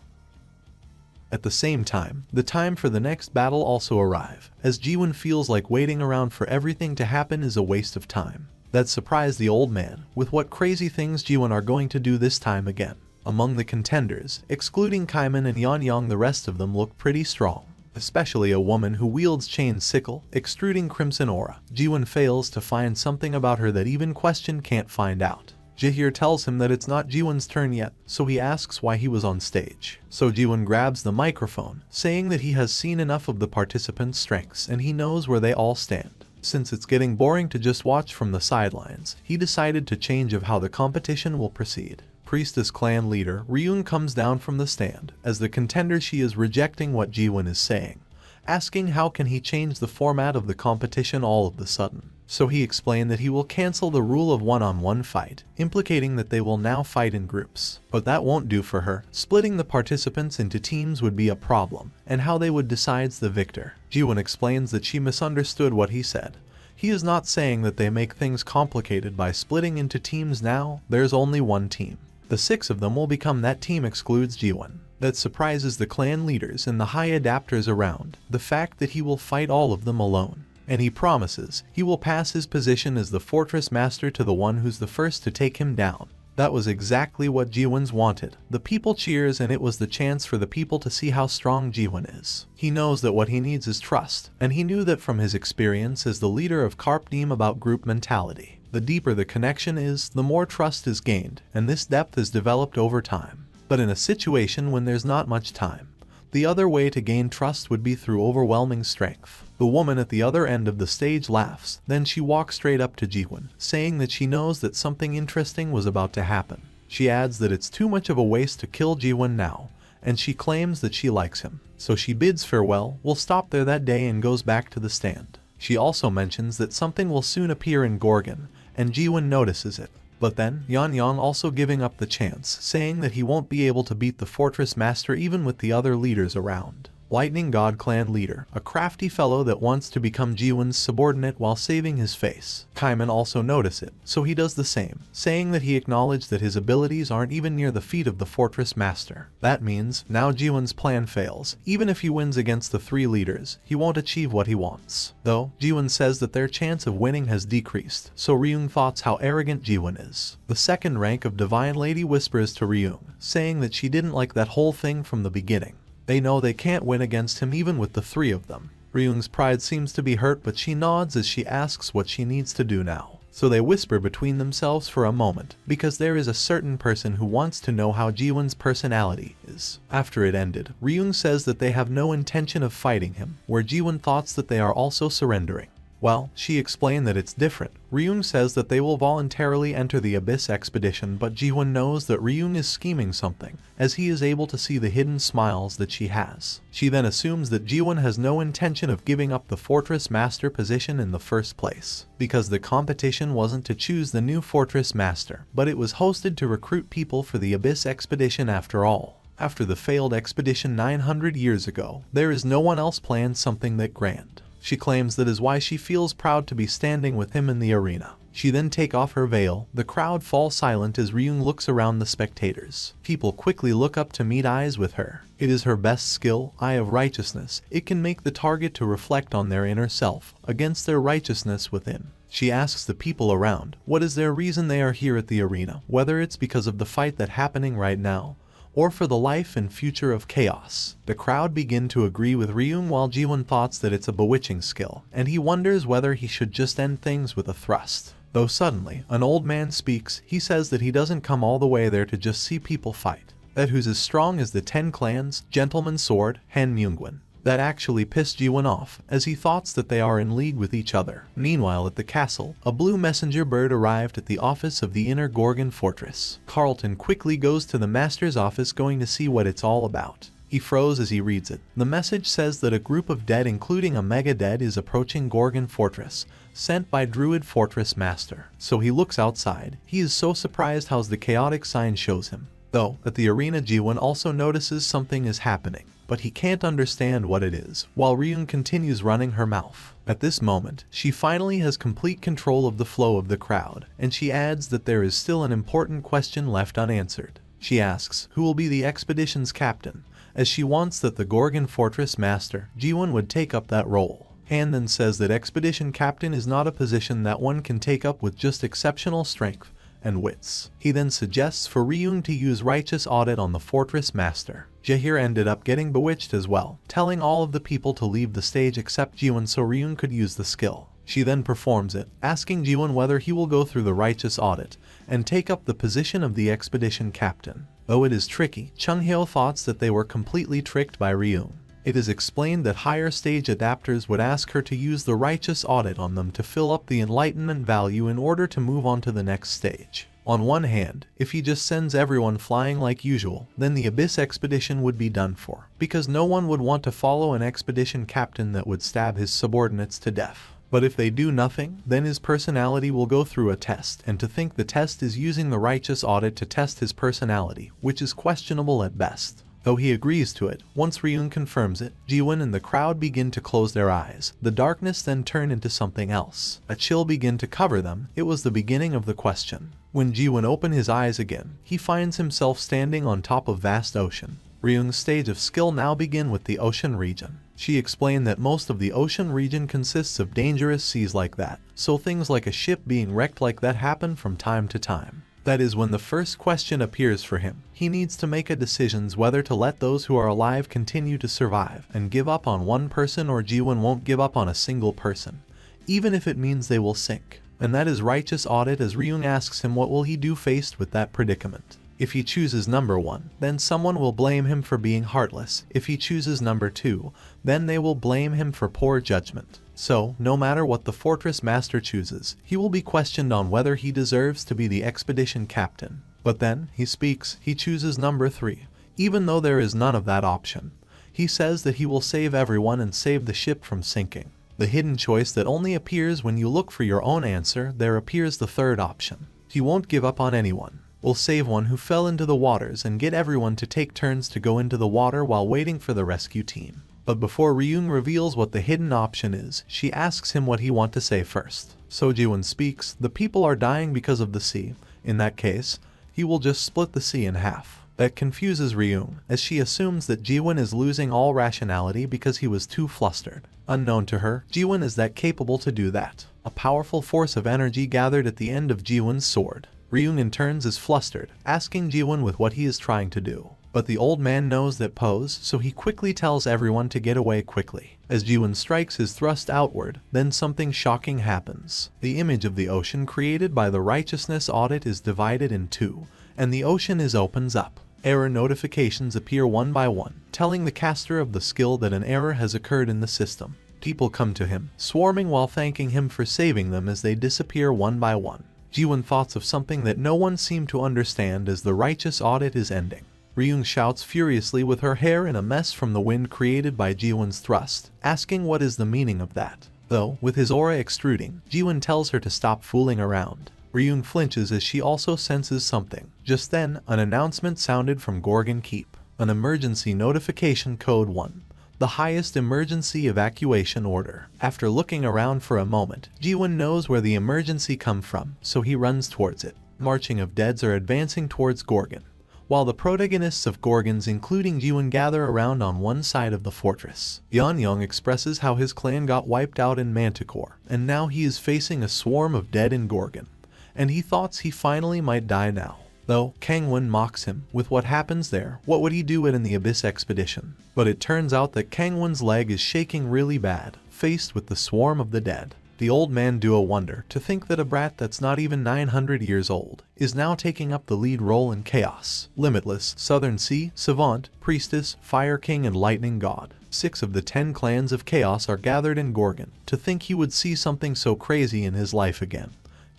At the same time, the time for the next battle also arrive, as Jaehwan feels like waiting around for everything to happen is a waste of time. That surprised the old man, with what crazy things Jaehwan are going to do this time again. Among the contenders, excluding Kaiman and Yanyang, the rest of them look pretty strong. Especially a woman who wields chain sickle, extruding crimson aura. Jaehwan fails to find something about her that even Question can't find out. Jaehir tells him that it's not Jaehwan's turn yet, so he asks why he was on stage. So Jaehwan grabs the microphone, saying that he has seen enough of the participants' strengths and he knows where they all stand. Since it's getting boring to just watch from the sidelines, he decided to change of how the competition will proceed. Priestess clan leader Ryung comes down from the stand. As the contender, she is rejecting what Jaehwan is saying, asking how can he change the format of the competition all of the sudden. So he explained that he will cancel the rule of one-on-one fight, implicating that they will now fight in groups. But that won't do for her. Splitting the participants into teams would be a problem, and how they would decides the victor. Jaehwan explains that she misunderstood what he said. He is not saying that they make things complicated by splitting into teams now. There's only one team. The 6 of them will become that team, excludes Jaehwan. That surprises the clan leaders and the high adapters around, the fact that he will fight all of them alone. And he promises he will pass his position as the fortress master to the one who's the first to take him down. That was exactly what Jaehwan's wanted. The people cheers, and it was the chance for the people to see how strong Jaehwan is. He knows that what he needs is trust, and he knew that from his experience as the leader of Karpneem about group mentality. The deeper the connection is, the more trust is gained, and this depth is developed over time. But in a situation when there's not much time, the other way to gain trust would be through overwhelming strength. The woman at the other end of the stage laughs, then she walks straight up to Jaehwan, saying that she knows that something interesting was about to happen. She adds that it's too much of a waste to kill Jaehwan now, and she claims that she likes him. So she bids farewell, will stop there that day, and goes back to the stand. She also mentions that something will soon appear in Gorgon, and Jaehwan notices it. But then, Yan also giving up the chance, saying that he won't be able to beat the fortress master even with the other leaders around. Lightning God clan leader, a crafty fellow that wants to become Jaehwan's subordinate while saving his face. Kaiman also notice it, so he does the same, saying that he acknowledged that his abilities aren't even near the feet of the fortress master. That means, now Jaehwan's plan fails. Even if he wins against the 3 leaders, he won't achieve what he wants. Though, Jaehwan says that their chance of winning has decreased, so Ryung thoughts how arrogant Jaehwan is. The second rank of Divine Lady whispers to Ryung, saying that she didn't like that whole thing from the beginning. They know they can't win against him even with the 3 of them. Ryung's pride seems to be hurt, but she nods as she asks what she needs to do now. So they whisper between themselves for a moment, because there is a certain person who wants to know how Jaehwan's personality is. After it ended, Ryung says that they have no intention of fighting him, where Jaehwan thoughts that they are also surrendering. Well, she explained that it's different. Ryung says that they will voluntarily enter the Abyss expedition, but Jaehwan knows that Ryung is scheming something, as he is able to see the hidden smiles that she has. She then assumes that Jaehwan has no intention of giving up the fortress master position in the first place, because the competition wasn't to choose the new fortress master, but it was hosted to recruit people for the Abyss expedition after all. After the failed expedition 900 years ago, there is no one else planned something that grand. She claims that is why she feels proud to be standing with him in the arena. She then takes off her veil. The crowd falls silent as Ryung looks around the spectators. People quickly look up to meet eyes with her. It is her best skill, Eye of Righteousness. It can make the target to reflect on their inner self, against their righteousness within. She asks the people around, what is their reason they are here at the arena, whether it's because of the fight that's happening right now, or for the life and future of chaos. The crowd begin to agree with Ryung, while Jaehwan thoughts that it's a bewitching skill, and he wonders whether he should just end things with a thrust. Though suddenly, an old man speaks. He says that he doesn't come all the way there to just see people fight, that who's as strong as the 10 clans, Gentleman's Sword, Han Myungwon. That actually pissed Jaehwan off, as he thoughts that they are in league with each other. Meanwhile at the castle, a blue messenger bird arrived at the office of the inner Gorgon fortress. Carlton quickly goes to the master's office, going to see what it's all about. He froze as he reads it. The message says that a group of dead, including a mega dead, is approaching Gorgon fortress, sent by Druid fortress master. So he looks outside. He is so surprised how the chaotic sign shows him. Though, at the arena, Jaehwan also notices something is happening, but he can't understand what it is, while Ryung continues running her mouth. At this moment, she finally has complete control of the flow of the crowd, and she adds that there is still an important question left unanswered. She asks who will be the expedition's captain, as she wants that the Gorgon fortress master, Jaehwan, would take up that role. Han then says that expedition captain is not a position that one can take up with just exceptional strength and wits. He then suggests for Ryung to use righteous audit on the fortress master. Jaehir ended up getting bewitched as well, telling all of the people to leave the stage except Jaehwan so Ryung could use the skill. She then performs it, asking Jaehwan whether he will go through the righteous audit and take up the position of the expedition captain. Though it is tricky, Chung Hyo thoughts that they were completely tricked by Ryung. It is explained that higher stage adapters would ask her to use the righteous audit on them to fill up the enlightenment value in order to move on to the next stage. On one hand, if he just sends everyone flying like usual, then the Abyss expedition would be done for, because no one would want to follow an expedition captain that would stab his subordinates to death. But if they do nothing, then his personality will go through a test, and to think the test is using the righteous audit to test his personality, which is questionable at best. Though he agrees to it, once Ryung confirms it, Jaehwan and the crowd begin to close their eyes. The darkness then turn into something else. A chill begin to cover them. It was the beginning of the question. When Jaehwan opened his eyes again, he finds himself standing on top of vast ocean. Ryung's stage of skill now begin with the ocean region. She explained that most of the ocean region consists of dangerous seas like that, so things like a ship being wrecked like that happen from time to time. That is when the first question appears for him. He needs to make a decision whether to let those who are alive continue to survive and give up on one person, or Jaehwan won't give up on a single person, even if it means they will sink. And that is righteous audit, as Ryung asks him what will he do faced with that predicament. If he chooses number 1, then someone will blame him for being heartless. If he chooses number 2, then they will blame him for poor judgment. So, no matter what the fortress master chooses, he will be questioned on whether he deserves to be the expedition captain. But then, he speaks, he chooses number 3, even though there is none of that option. He says that he will save everyone and save the ship from sinking. The hidden choice that only appears when you look for your own answer, there appears the third option. He won't give up on anyone. Will save one who fell into the waters and get everyone to take turns to go into the water while waiting for the rescue team. But before Ryung reveals what the hidden option is, she asks him what he wants to say first. So Jaehwan speaks, the people are dying because of the sea. In that case, he will just split the sea in half. That confuses Ryung, as she assumes that Jaehwan is losing all rationality because he was too flustered. Unknown to her, Jaehwan is that capable to do that. A powerful force of energy gathered at the end of Jaehwan's sword. Ryung in turns is flustered, asking Jaehwan with what he is trying to do. But the old man knows that pose, so he quickly tells everyone to get away quickly. As Jaehwan strikes his thrust outward, then something shocking happens. The image of the ocean created by the righteousness audit is divided in two, and the ocean opens up. Error notifications appear one by one, telling the caster of the skill that an error has occurred in the system. People come to him, swarming while thanking him for saving them as they disappear one by one. Jaehwan thoughts of something that no one seemed to understand as the righteous audit is ending. Ryung shouts furiously with her hair in a mess from the wind created by Jaehwan's thrust, asking what is the meaning of that. Though, with his aura extruding, Jaehwan tells her to stop fooling around. Ryung flinches as she also senses something. Just then, an announcement sounded from Gorgon Keep. An emergency notification code 1. The highest emergency evacuation order. After looking around for a moment, Jaehwan knows where the emergency come from, so he runs towards it. Marching of deads are advancing towards Gorgon, while the protagonists of Gorgons including Jaehwan gather around on one side of the fortress. Yeon expresses how his clan got wiped out in Manticore, and now he is facing a swarm of dead in Gorgon, and he thought he finally might die now. Though, Kangwon mocks him with what happens there, what would he do it in the Abyss expedition? But it turns out that Kangwon's leg is shaking really bad, faced with the swarm of the dead. The old man duo wonder to think that a brat that's not even 900 years old is now taking up the lead role in Chaos, Limitless, Southern Sea, Savant, Priestess, Fire King and Lightning God. 6 of the 10 clans of Chaos are gathered in Gorgon. To think he would see something so crazy in his life again.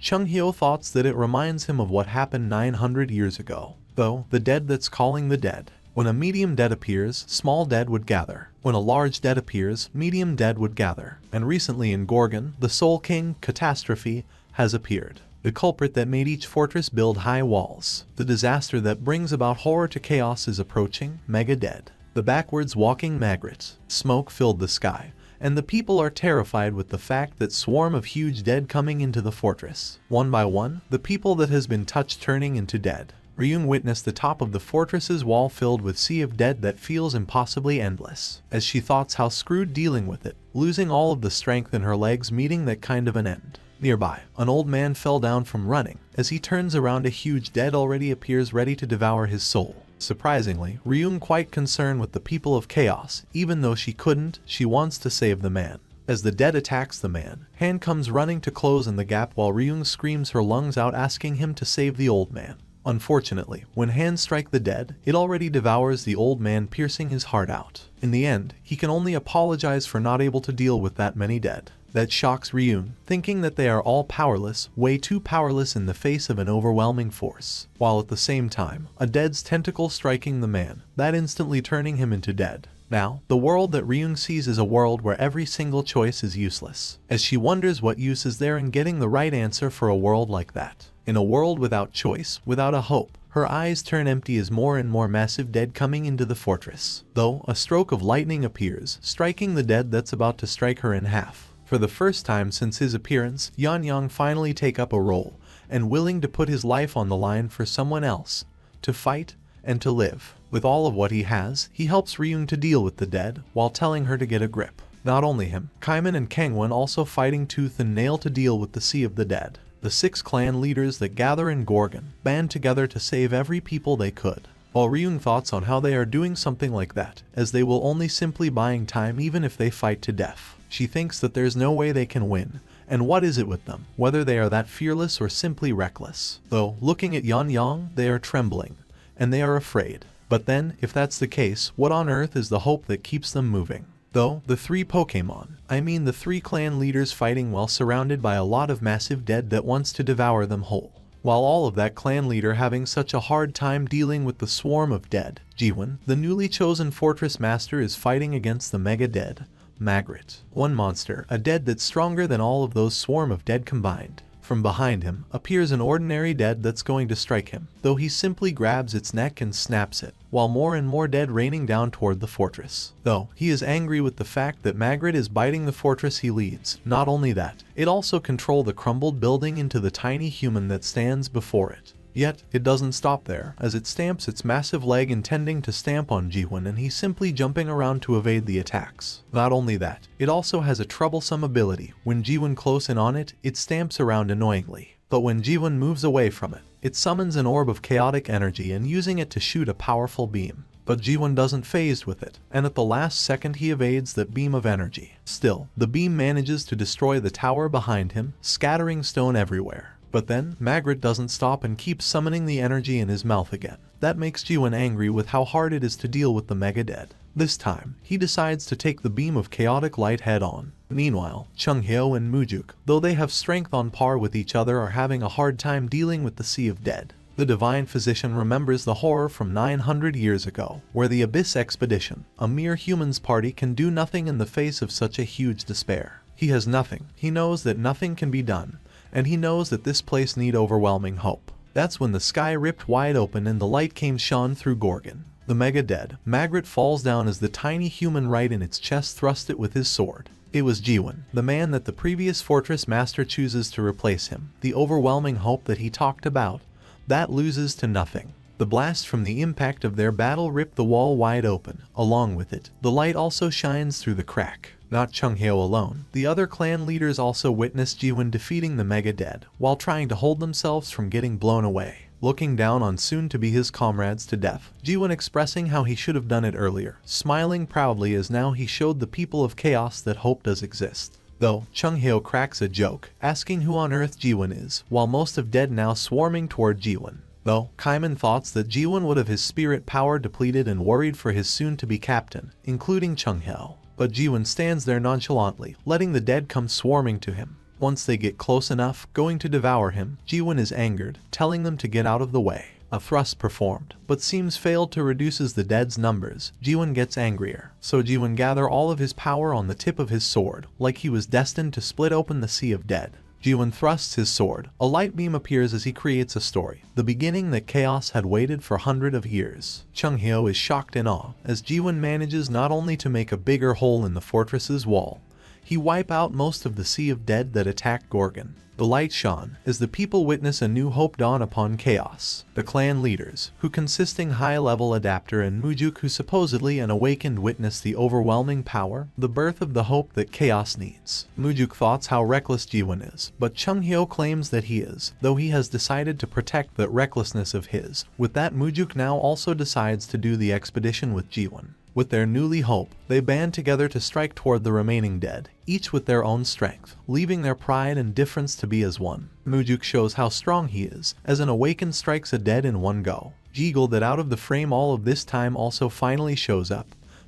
Chung-hyo thoughts that it reminds him of what happened 900 years ago. Though, the dead that's calling the dead. When a medium dead appears, small dead would gather. When a large dead appears, medium dead would gather. And recently in Gorgon, the Soul King, Catastrophe, has appeared. The culprit that made each fortress build high walls. The disaster that brings about horror to chaos is approaching, Mega Dead. The backwards walking Magret. Smoke filled the sky, and the people are terrified with the fact that swarm of huge dead coming into the fortress. One by one, the people that has been touched turning into dead. Ryung witnessed the top of the fortress's wall filled with sea of dead that feels impossibly endless, as she thoughts how screwed dealing with it, losing all of the strength in her legs meeting that kind of an end. Nearby, an old man fell down from running. As he turns around, a huge dead already appears ready to devour his soul. Surprisingly, Ryung quite concerned with the people of Chaos, even though she couldn't, she wants to save the man. As the dead attacks the man, Han comes running to close in the gap while Ryung screams her lungs out asking him to save the old man. Unfortunately, when hands strike the dead, it already devours the old man, piercing his heart out. In the end, he can only apologize for not able to deal with that many dead. That shocks Ryung, thinking that they are all powerless, way too powerless in the face of an overwhelming force, while at the same time, a dead's tentacle striking the man, that instantly turning him into dead. Now, the world that Ryung sees is a world where every single choice is useless, as she wonders what use is there in getting the right answer for a world like that. In a world without choice, without a hope, her eyes turn empty as more and more massive dead coming into the fortress. Though, a stroke of lightning appears, striking the dead that's about to strike her in half. For the first time since his appearance, Yang finally take up a role, and willing to put his life on the line for someone else, to fight, and to live. With all of what he has, he helps Ryung to deal with the dead, while telling her to get a grip. Not only him, Kaiman and Kangwon also fighting tooth and nail to deal with the Sea of the Dead. The 6 clan leaders that gather in Gorgon band together to save every people they could. While Ryung thoughts on how they are doing something like that, as they will only simply buying time even if they fight to death. She thinks that there's no way they can win, and what is it with them, whether they are that fearless or simply reckless. Though, looking at Yang, they are trembling, and they are afraid. But then, if that's the case, what on earth is the hope that keeps them moving? Though, the 3 Pokemon, the 3 clan leaders fighting while surrounded by a lot of massive dead that wants to devour them whole. While all of that clan leader having such a hard time dealing with the swarm of dead, Jaehwan, the newly chosen fortress master, is fighting against the mega dead, Magritte. One monster, a dead that's stronger than all of those swarm of dead combined. From behind him, appears an ordinary dead that's going to strike him, though he simply grabs its neck and snaps it, while more and more dead raining down toward the fortress. Though, he is angry with the fact that Magritte is biting the fortress he leads. Not only that, it also controls the crumbled building into the tiny human that stands before it. Yet, it doesn't stop there, as it stamps its massive leg intending to stamp on Jaehwan, and he's simply jumping around to evade the attacks. Not only that, it also has a troublesome ability. When Jaehwan close in on it, it stamps around annoyingly. But when Jaehwan moves away from it, it summons an orb of chaotic energy and using it to shoot a powerful beam. But Jaehwan doesn't phased with it, and at the last second he evades that beam of energy. Still, the beam manages to destroy the tower behind him, scattering stone everywhere. But then, Magritte doesn't stop and keeps summoning the energy in his mouth again. That makes Jaehwan angry with how hard it is to deal with the mega dead. This time, he decides to take the beam of chaotic light head on. Meanwhile, Chunghyo and Mujuk, though they have strength on par with each other, are having a hard time dealing with the Sea of Dead. The divine physician remembers the horror from 900 years ago, where the Abyss expedition, a mere humans party, can do nothing in the face of such a huge despair. He has nothing. He knows that nothing can be done. And he knows that this place need overwhelming hope. That's when the sky ripped wide open and the light came shone through Gorgon. The mega dead, Magritte falls down as the tiny human right in its chest thrust it with his sword. It was Jaehwan, the man that the previous fortress master chooses to replace him. The overwhelming hope that he talked about, that loses to nothing. The blast from the impact of their battle ripped the wall wide open. Along with it, the light also shines through the crack. Not Chunghyo alone. The other clan leaders also witnessed Jaehwan defeating the mega dead, while trying to hold themselves from getting blown away. Looking down on soon-to-be his comrades to death, Jaehwan expressing how he should have done it earlier, smiling proudly as now he showed the people of chaos that hope does exist. Though, Chunghyo cracks a joke, asking who on earth Jaehwan is, while most of dead now swarming toward Jaehwan. Though, Kaiman thoughts that Jaehwan would have his spirit power depleted and worried for his soon-to-be captain, including Chunghyo. But Jaehwan stands there nonchalantly, letting the dead come swarming to him. Once they get close enough, going to devour him, Jaehwan is angered, telling them to get out of the way. A thrust performed, but seems failed to reduces the dead's numbers. Jaehwan gets angrier, so Jaehwan gather all of his power on the tip of his sword, like he was destined to split open the Sea of Dead. Jaehwan thrusts his sword. A light beam appears as he creates a story, the beginning that chaos had waited for hundreds of years. Chunghyo is shocked in awe, as Jaehwan manages not only to make a bigger hole in the fortress's wall, he wipe out most of the Sea of Dead that attacked Gorgon. The light shone, as the people witness a new hope dawn upon chaos. The clan leaders, who consisting high-level adapter and Mujuk who supposedly an awakened witness the overwhelming power, the birth of the hope that chaos needs. Mujuk thoughts how reckless Jaehwan is, but Chunghyo claims that he is, though he has decided to protect that recklessness of his. With that, Mujuk now also decides to do the expedition with Jaehwan. With their newly hope, they band together to strike toward the remaining dead, each with their own strength, leaving their pride and difference to be as one. Mujuk shows how strong he is, as an awakened strikes a dead in one go. Jeagle, that out of the frame all of this time, also finally shows up,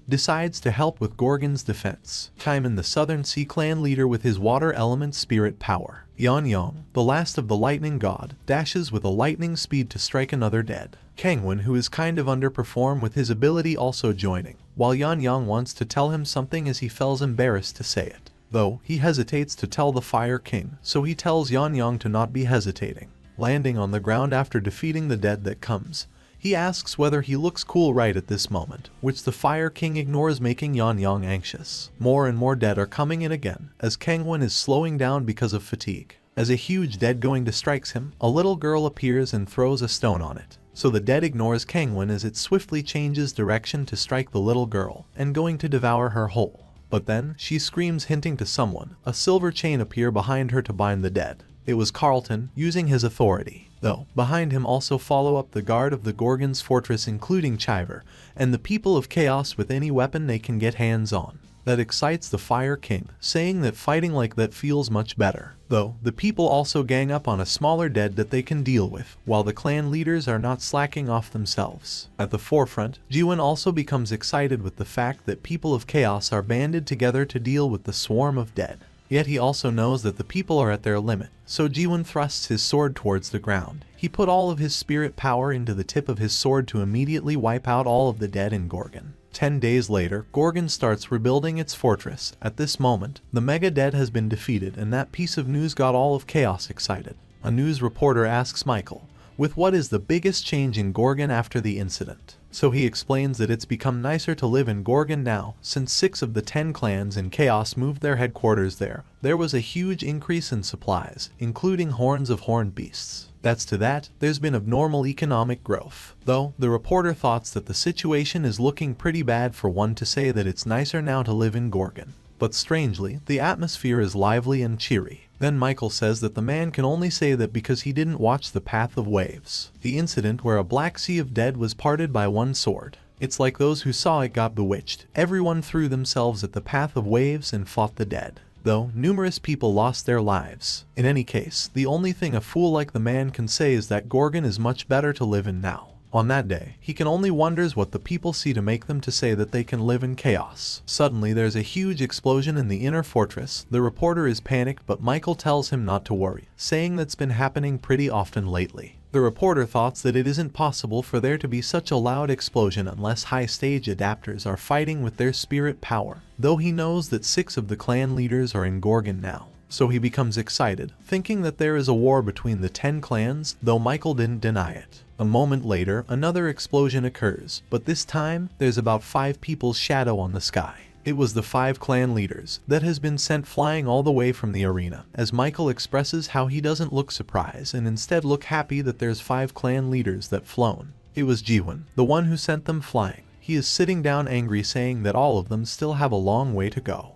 decides to help with Gorgon's defense. Kaiman, the Southern Sea Clan leader with his water element spirit power. Yeon-yong, the last of the lightning god, dashes with a lightning speed to strike another dead. Kangwon, who is kind of underperformed with his ability, also joining, while Yeon-yong wants to tell him something as he feels embarrassed to say it. Though, he hesitates to tell the Fire King, so he tells Yeon-yong to not be hesitating. Landing on the ground after defeating the dead that comes, he asks whether he looks cool right at this moment, which the Fire King ignores, making Yeon-yong anxious. More and more dead are coming in again, as Kangwon is slowing down because of fatigue. As a huge dead going to strikes him, a little girl appears and throws a stone on it. So the dead ignores Kangwon as it swiftly changes direction to strike the little girl, and going to devour her whole. But then, she screams, hinting to someone. A silver chain appear behind her to bind the dead. It was Carlton, using his authority. Though, behind him also follow up the guard of the Gorgon's fortress, including Chiver, and the people of Chaos with any weapon they can get hands on. That excites the Fire King, saying that fighting like that feels much better. Though, the people also gang up on a smaller dead that they can deal with, while the clan leaders are not slacking off themselves. At the forefront, Jaehwan also becomes excited with the fact that people of Chaos are banded together to deal with the swarm of dead. Yet he also knows that the people are at their limit, so Jaehwan thrusts his sword towards the ground. He put all of his spirit power into the tip of his sword to immediately wipe out all of the dead in Gorgon. 10 days later, Gorgon starts rebuilding its fortress. At this moment, the Mega Dead has been defeated, and that piece of news got all of Chaos excited. A news reporter asks Michael, with what is the biggest change in Gorgon after the incident? So he explains that it's become nicer to live in Gorgon now, since 6 of the 10 clans in Chaos moved their headquarters there. There was a huge increase in supplies, including horns of horned beasts. That's to that, there's been abnormal economic growth. Though, the reporter thoughts that the situation is looking pretty bad for one to say that it's nicer now to live in Gorgon. But strangely, the atmosphere is lively and cheery. Then Michael says that the man can only say that because he didn't watch the Path of Waves, the incident where a black sea of dead was parted by one sword. It's like those who saw it got bewitched. Everyone threw themselves at the Path of Waves and fought the dead. Though, numerous people lost their lives. In any case, the only thing a fool like the man can say is that Gorgon is much better to live in now. On that day, he can only wonders what the people see to make them to say that they can live in Chaos. Suddenly there's a huge explosion in the inner fortress. The reporter is panicked, but Michael tells him not to worry, saying that's been happening pretty often lately. The reporter thoughts that it isn't possible for there to be such a loud explosion unless high stage adapters are fighting with their spirit power, though he knows that 6 of the clan leaders are in Gorgon now. So he becomes excited, thinking that there is a war between the 10 clans, though Michael didn't deny it. A moment later, another explosion occurs, but this time, there's about 5 people's shadow on the sky. It was the 5 clan leaders that has been sent flying all the way from the arena, as Michael expresses how he doesn't look surprised and instead look happy that there's 5 clan leaders that flown. It was Jaehwan, the one who sent them flying. He is sitting down angry, saying that all of them still have a long way to go.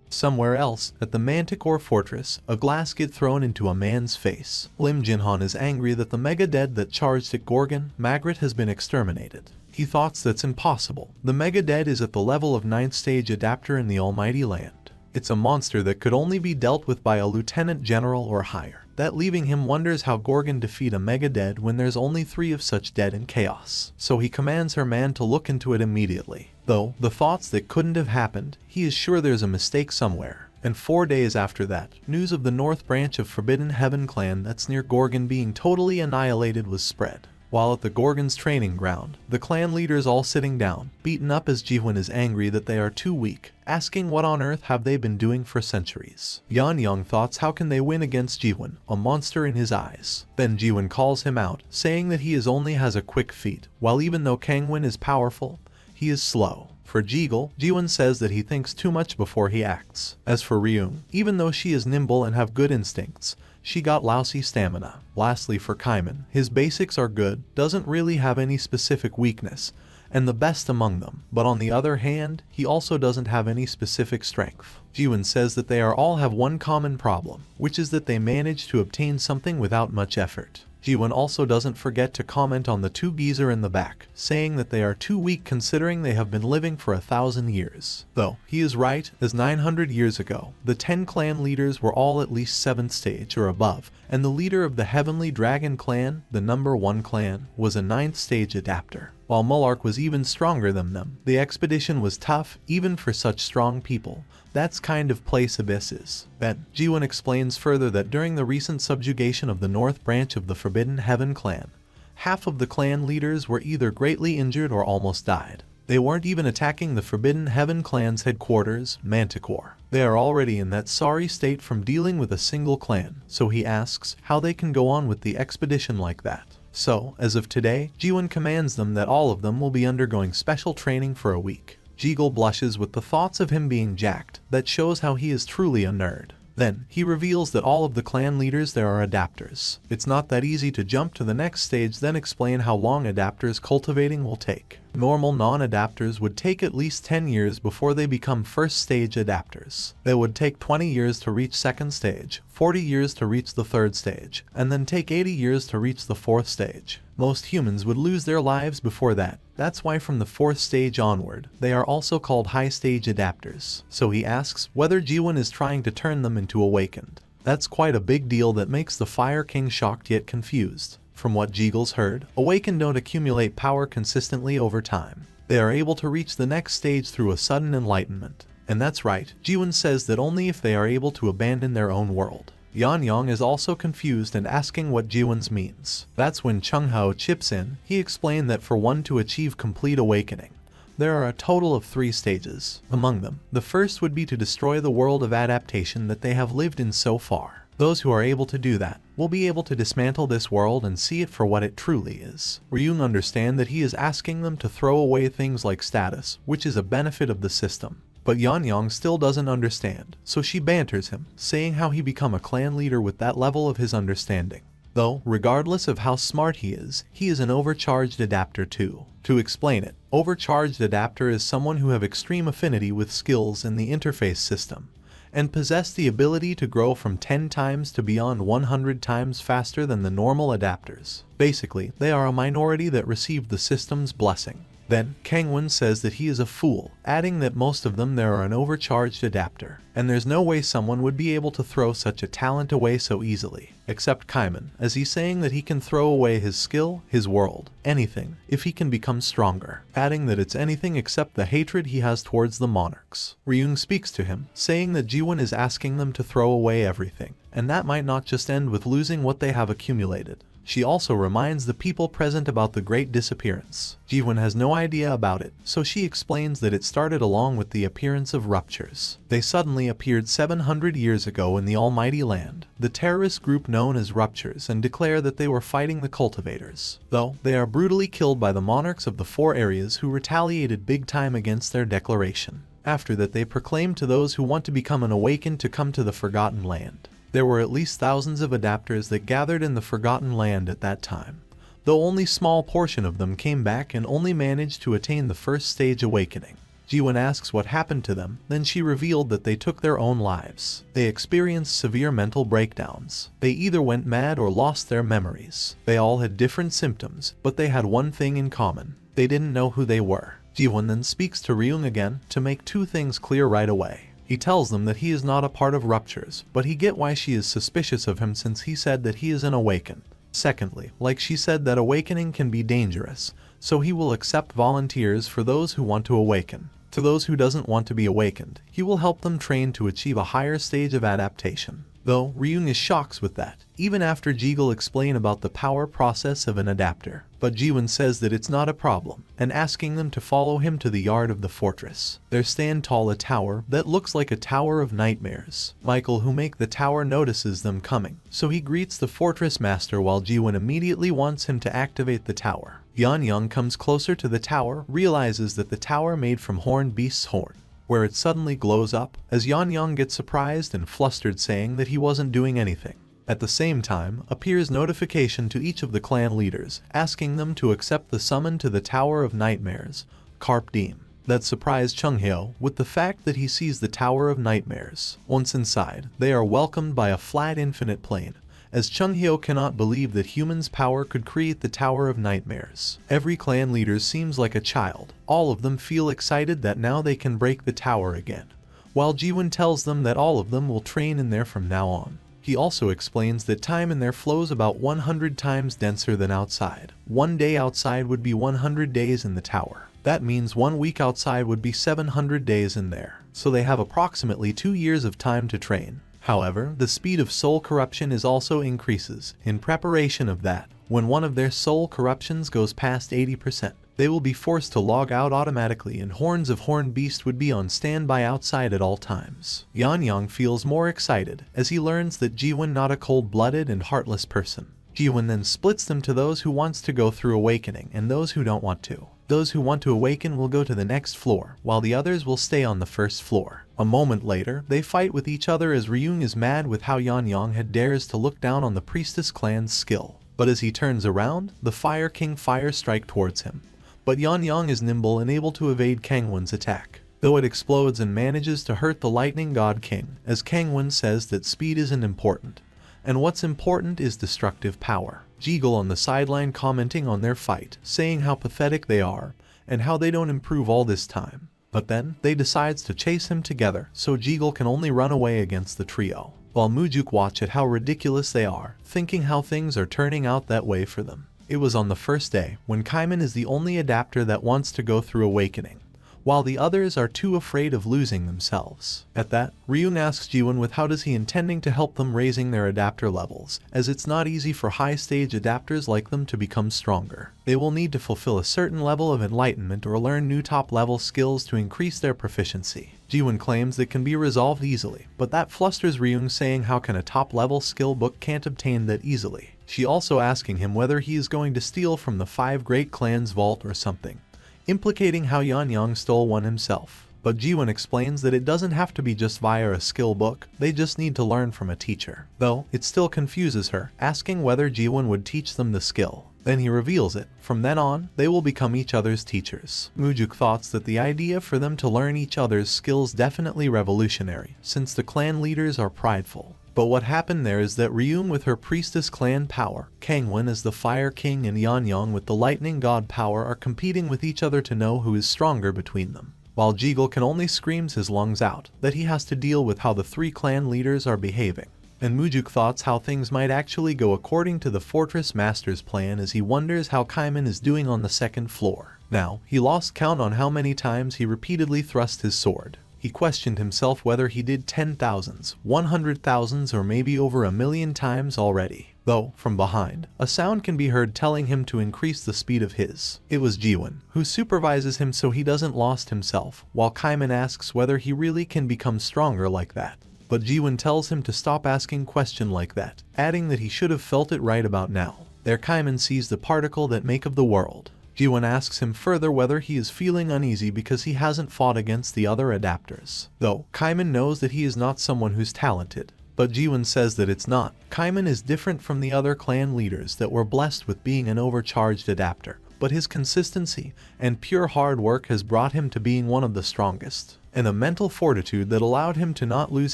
Somewhere else, at the Manticore Fortress, a glass gets thrown into a man's face. Lim Jinhan is angry that the Mega Dead that charged at Gorgon, Magritte, has been exterminated. He thoughts that's impossible. The Mega Dead is at the level of 9th stage adapter in the Almighty Land. It's a monster that could only be dealt with by a lieutenant general or higher. That leaving him wonders how Gorgon defeat a Mega Dead when there's only 3 of such dead in Chaos. So he commands her man to look into it immediately. Though, the thoughts that couldn't have happened, he is sure there's a mistake somewhere. And 4 days after that, news of the North Branch of Forbidden Heaven clan that's near Gorgon being totally annihilated was spread. While at the Gorgon's training ground, the clan leaders all sitting down, beaten up, as Jaehwan is angry that they are too weak, asking what on earth have they been doing for centuries. Yeon-yong thoughts how can they win against Jaehwan, a monster in his eyes. Then Jaehwan calls him out, saying that he only has a quick feet, while even though Kangwon is powerful, he is slow. For Jeagle, Jaehwan says that he thinks too much before he acts. As for Ryung, even though she is nimble and have good instincts, she got lousy stamina. Lastly, for Kaiman, his basics are good, doesn't really have any specific weakness, and the best among them, but on the other hand, he also doesn't have any specific strength. Jaehwan says that they all have one common problem, which is that they manage to obtain something without much effort. Jaehwan also doesn't forget to comment on the two geezer in the back, saying that they are too weak considering they have been living for 1,000 years. Though, he is right, as 900 years ago, the 10 clan leaders were all at least 7th stage or above, and the leader of the Heavenly Dragon clan, the number 1 clan, was a 9th stage adapter. While Mullark was even stronger than them, the expedition was tough even for such strong people. That's kind of place Abyss is. Then, Jaehwan explains further that during the recent subjugation of the north branch of the Forbidden Heaven clan, half of the clan leaders were either greatly injured or almost died. They weren't even attacking the Forbidden Heaven clan's headquarters, Manticore. They are already in that sorry state from dealing with a single clan, so he asks how they can go on with the expedition like that. So, as of today, Jaehwan commands them that all of them will be undergoing special training for a week. Jeagle blushes with the thoughts of him being jacked. That shows how he is truly a nerd. Then, he reveals that all of the clan leaders there are adapters. It's not that easy to jump to the next stage then explain how long adapters cultivating will take. Normal non-adapters would take at least 10 years before they become first stage adapters. They would take 20 years to reach second stage, 40 years to reach the third stage, and then take 80 years to reach the fourth stage. Most humans would lose their lives before that. That's why from the 4th stage onward, they are also called high stage adapters. So he asks whether Jaehwan is trying to turn them into awakened. That's quite a big deal that makes the Fire King shocked yet confused. From what Jeagle's heard, awakened don't accumulate power consistently over time. They are able to reach the next stage through a sudden enlightenment. And that's right, Jaehwan says that only if they are able to abandon their own world. Yanyang is also confused and asking what Jaehwan's means. That's when Chunghao chips in. He explained that for one to achieve complete awakening, there are a total of 3 stages. Among them, the first would be to destroy the world of adaptation that they have lived in so far. Those who are able to do that will be able to dismantle this world and see it for what it truly is. Ryung understand that he is asking them to throw away things like status, which is a benefit of the system. But Yanyang still doesn't understand, so she banters him, saying how he become a clan leader with that level of his understanding. Though, regardless of how smart he is an overcharged adapter too. To explain it, overcharged adapter is someone who have extreme affinity with skills in the interface system, and possess the ability to grow from 10 times to beyond 100 times faster than the normal adapters. Basically, they are a minority that received the system's blessing. Then, Kangwon says that he is a fool, adding that most of them there are an overcharged adapter, and there's no way someone would be able to throw such a talent away so easily, except Kaiman, as he's saying that he can throw away his skill, his world, anything, if he can become stronger, adding that it's anything except the hatred he has towards the monarchs. Ryung speaks to him, saying that Jaehwan is asking them to throw away everything, and that might not just end with losing what they have accumulated. She also reminds the people present about the Great Disappearance. Jaehwan has no idea about it, so she explains that it started along with the appearance of ruptures. They suddenly appeared 700 years ago in the Almighty Land, the terrorist group known as Ruptures, and declare that they were fighting the cultivators. Though, they are brutally killed by the monarchs of the 4 areas who retaliated big time against their declaration. After that they proclaimed to those who want to become an awakened to come to the Forgotten Land. There were at least thousands of adapters that gathered in the Forgotten Land at that time, though only small portion of them came back and only managed to attain the first stage awakening. Jaehwan asks what happened to them, then she revealed that they took their own lives. They experienced severe mental breakdowns. They either went mad or lost their memories. They all had different symptoms, but they had one thing in common. They didn't know who they were. Jaehwan then speaks to Ryung again to make 2 things clear right away. He tells them that he is not a part of Ruptures, but he get why she is suspicious of him since he said that he is an awakened. Secondly, like she said that awakening can be dangerous, so he will accept volunteers for those who want to awaken. To those who doesn't want to be awakened, he will help them train to achieve a higher stage of adaptation. Though, Ryung is shocked with that, even after Jeagle explain about the power process of an adapter. But Jaehwan says that it's not a problem, and asking them to follow him to the yard of the fortress. There stand tall a tower that looks like a tower of nightmares. Michael, who make the tower, notices them coming, so he greets the fortress master while Jaehwan immediately wants him to activate the tower. Yanyang comes closer to the tower, realizes that the tower made from horned beast's horn, where it suddenly glows up, as Yanyang gets surprised and flustered, saying that he wasn't doing anything. At the same time, appears notification to each of the clan leaders, asking them to accept the summon to the Tower of Nightmares, Carpe Diem. That surprised Chunghyo with the fact that he sees the Tower of Nightmares. Once inside, they are welcomed by a flat infinite plane, as Chung-hyo cannot believe that humans' power could create the Tower of Nightmares. Every clan leader seems like a child. All of them feel excited that now they can break the tower again, while Jaehwan tells them that all of them will train in there from now on. He also explains that time in there flows about 100 times denser than outside. 1 day outside would be 100 days in the tower. That means 1 week outside would be 700 days in there. So they have approximately 2 years of time to train. However, the speed of soul corruption is also increases. In preparation of that, when one of their soul corruptions goes past 80%, they will be forced to log out automatically and horns of horned beast would be on standby outside at all times. Yanyang feels more excited as he learns that Jaehwan not a cold-blooded and heartless person. Jaehwan then splits them to those who wants to go through awakening and those who don't want to. Those who want to awaken will go to the next floor, while the others will stay on the first floor. A moment later, they fight with each other as Ryung is mad with how Yanyang had dares to look down on the priestess clan's skill. But as he turns around, the Fire King fire strike towards him. But Yanyang is nimble and able to evade Kangwon's attack, though it explodes and manages to hurt the Lightning God King, as Kangwon says that speed isn't important, and what's important is destructive power. Jeagle on the sideline commenting on their fight, saying how pathetic they are, and how they don't improve all this time. But then, they decides to chase him together, so Jeagle can only run away against the trio, while Mujuk watch at how ridiculous they are, thinking how things are turning out that way for them. It was on the first day, when Kaiman is the only adapter that wants to go through awakening, while the others are too afraid of losing themselves. At that, Ryung asks Jaehwan with how does he intending to help them raising their adapter levels, as it's not easy for high-stage adapters like them to become stronger. They will need to fulfill a certain level of enlightenment or learn new top-level skills to increase their proficiency. Jaehwan claims that can be resolved easily, but that flusters Ryung, saying how can a top-level skill book can't obtain that easily. She also asking him whether he is going to steal from the 5 great clans' vault or something, implicating how Yanyang stole one himself. But Jaehwan explains that it doesn't have to be just via a skill book, they just need to learn from a teacher. Though, it still confuses her, asking whether Jaehwan would teach them the skill. Then he reveals it. From then on, they will become each other's teachers. Mujuk thoughts that the idea for them to learn each other's skills definitely revolutionary, since the clan leaders are prideful. But what happened there is that Ryung with her priestess clan power, Kangwon as the Fire King and Yanyang with the Lightning God power are competing with each other to know who is stronger between them. While Jeagle can only screams his lungs out that he has to deal with how the 3 clan leaders are behaving. And Mujuk thoughts how things might actually go according to the Fortress Master's plan as he wonders how Kaiman is doing on the 2nd floor. Now, he lost count on how many times he repeatedly thrust his sword. He questioned himself whether he did 10,000s, 100,000s, or maybe over 1,000,000 times already. Though, from behind, a sound can be heard telling him to increase the speed of his. It was Jaehwan, who supervises him so he doesn't lost himself, while Kaiman asks whether he really can become stronger like that. But Jaehwan tells him to stop asking question like that, adding that he should have felt it right about now. There Kaiman sees the particle that make of the world. Jaehwan asks him further whether he is feeling uneasy because he hasn't fought against the other adapters. Though, Kaiman knows that he is not someone who's talented. But Jaehwan says that it's not. Kaiman is different from the other clan leaders that were blessed with being an overcharged adapter. But his consistency and pure hard work has brought him to being one of the strongest. And a mental fortitude that allowed him to not lose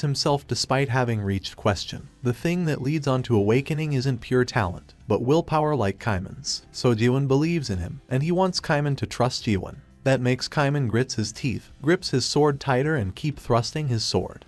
himself despite having reached question. The thing that leads on to awakening isn't pure talent, but willpower like Kaiman's. So Jaehwan believes in him, and he wants Kaiman to trust Jaehwan. That makes Kaiman grits his teeth, grips his sword tighter and keep thrusting his sword.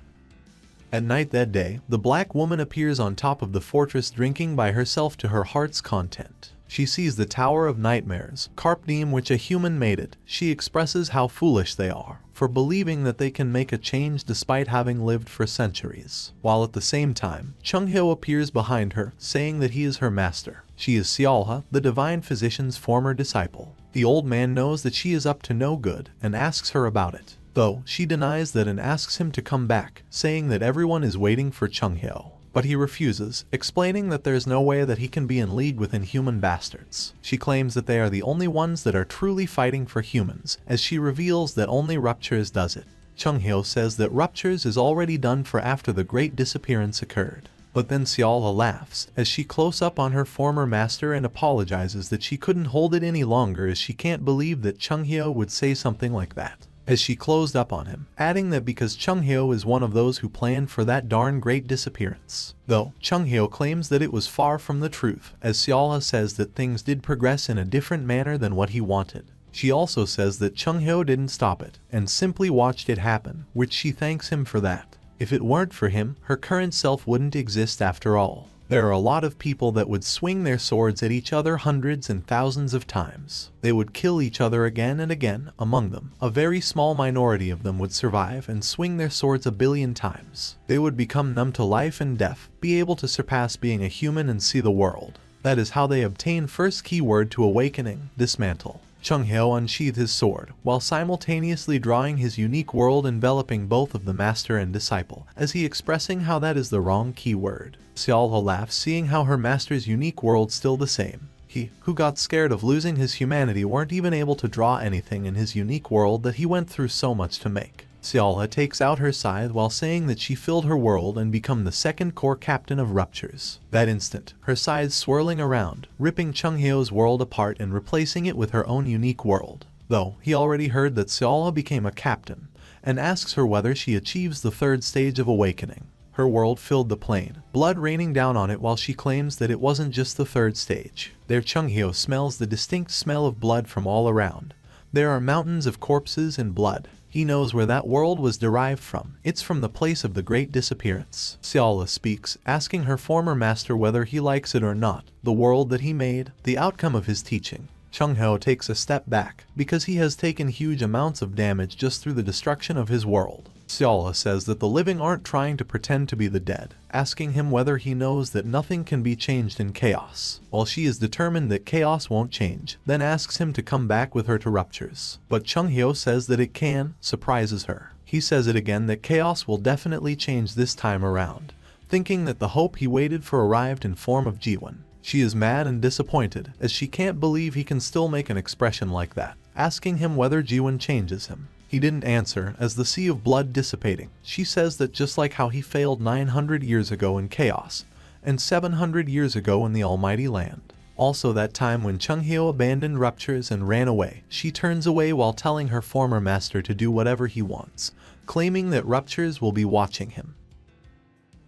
At night that day, the black woman appears on top of the fortress drinking by herself to her heart's content. She sees the Tower of Nightmares, carpe diem which a human made it. She expresses how foolish they are for believing that they can make a change despite having lived for centuries. While at the same time, Chung-hyo appears behind her, saying that he is her master. She is Seolha, the divine physician's former disciple. The old man knows that she is up to no good and asks her about it, though she denies that and asks him to come back, saying that everyone is waiting for Chung-hyo. But he refuses, explaining that there is no way that he can be in league with inhuman bastards. She claims that they are the only ones that are truly fighting for humans, as she reveals that only Ruptures does it. Chung-hyo says that Ruptures is already done for after the great disappearance occurred. But then Seolha laughs, as she close up on her former master and apologizes that she couldn't hold it any longer as she can't believe that Chung-hyo would say something like that. as she closed up on him, adding that because Chung-hyo is one of those who planned for that darn great disappearance. Though, Chung-hyo claims that it was far from the truth, as Seola says that things did progress in a different manner than what he wanted. She also says that Chung-hyo didn't stop it, and simply watched it happen, which she thanks him for that. If it weren't for him, her current self wouldn't exist after all. There are a lot of people that would swing their swords at each other hundreds and thousands of times. They would kill each other again and again. Among them, a very small minority of them would survive and swing their swords a billion times. They would become numb to life and death, be able to surpass being a human and see the world. That is how they obtain first keyword to awakening, dismantle. Chung-hyo unsheathed his sword, while simultaneously drawing his unique world enveloping both of the master and disciple, as he expressing how that is the wrong keyword. Seola laughs seeing how her master's unique world's still the same. He, who got scared of losing his humanity, weren't even able to draw anything in his unique world that he went through so much to make. Seola takes out her scythe while saying that she filled her world and become the second core captain of ruptures. That instant, her scythe swirling around, ripping Chung-hyo's world apart and replacing it with her own unique world. Though, he already heard that Seola became a captain, and asks her whether she achieves the third stage of awakening. Her world filled the plain, blood raining down on it while she claims that it wasn't just the third stage. There Chung-hyo smells the distinct smell of blood from all around. There are mountains of corpses and blood. He knows where that world was derived from. It's from the place of the great disappearance. Seola speaks, asking her former master whether he likes it or not, the world that he made, the outcome of his teaching. Chung-hyo takes a step back, because he has taken huge amounts of damage just through the destruction of his world. Seola says that the living aren't trying to pretend to be the dead, asking him whether he knows that nothing can be changed in chaos, while she is determined that chaos won't change, then asks him to come back with her to ruptures. But Chung-hyo says that it can, surprises her. He says it again that chaos will definitely change this time around, thinking that the hope he waited for arrived in form of Jaehwan. She is mad and disappointed, as she can't believe he can still make an expression like that, asking him whether Jaehwan changes him. He didn't answer, as the sea of blood dissipating. She says that just like how he failed 900 years ago in chaos, and 700 years ago in the almighty land. Also that time when Chung-hyo abandoned ruptures and ran away, she turns away while telling her former master to do whatever he wants, claiming that ruptures will be watching him.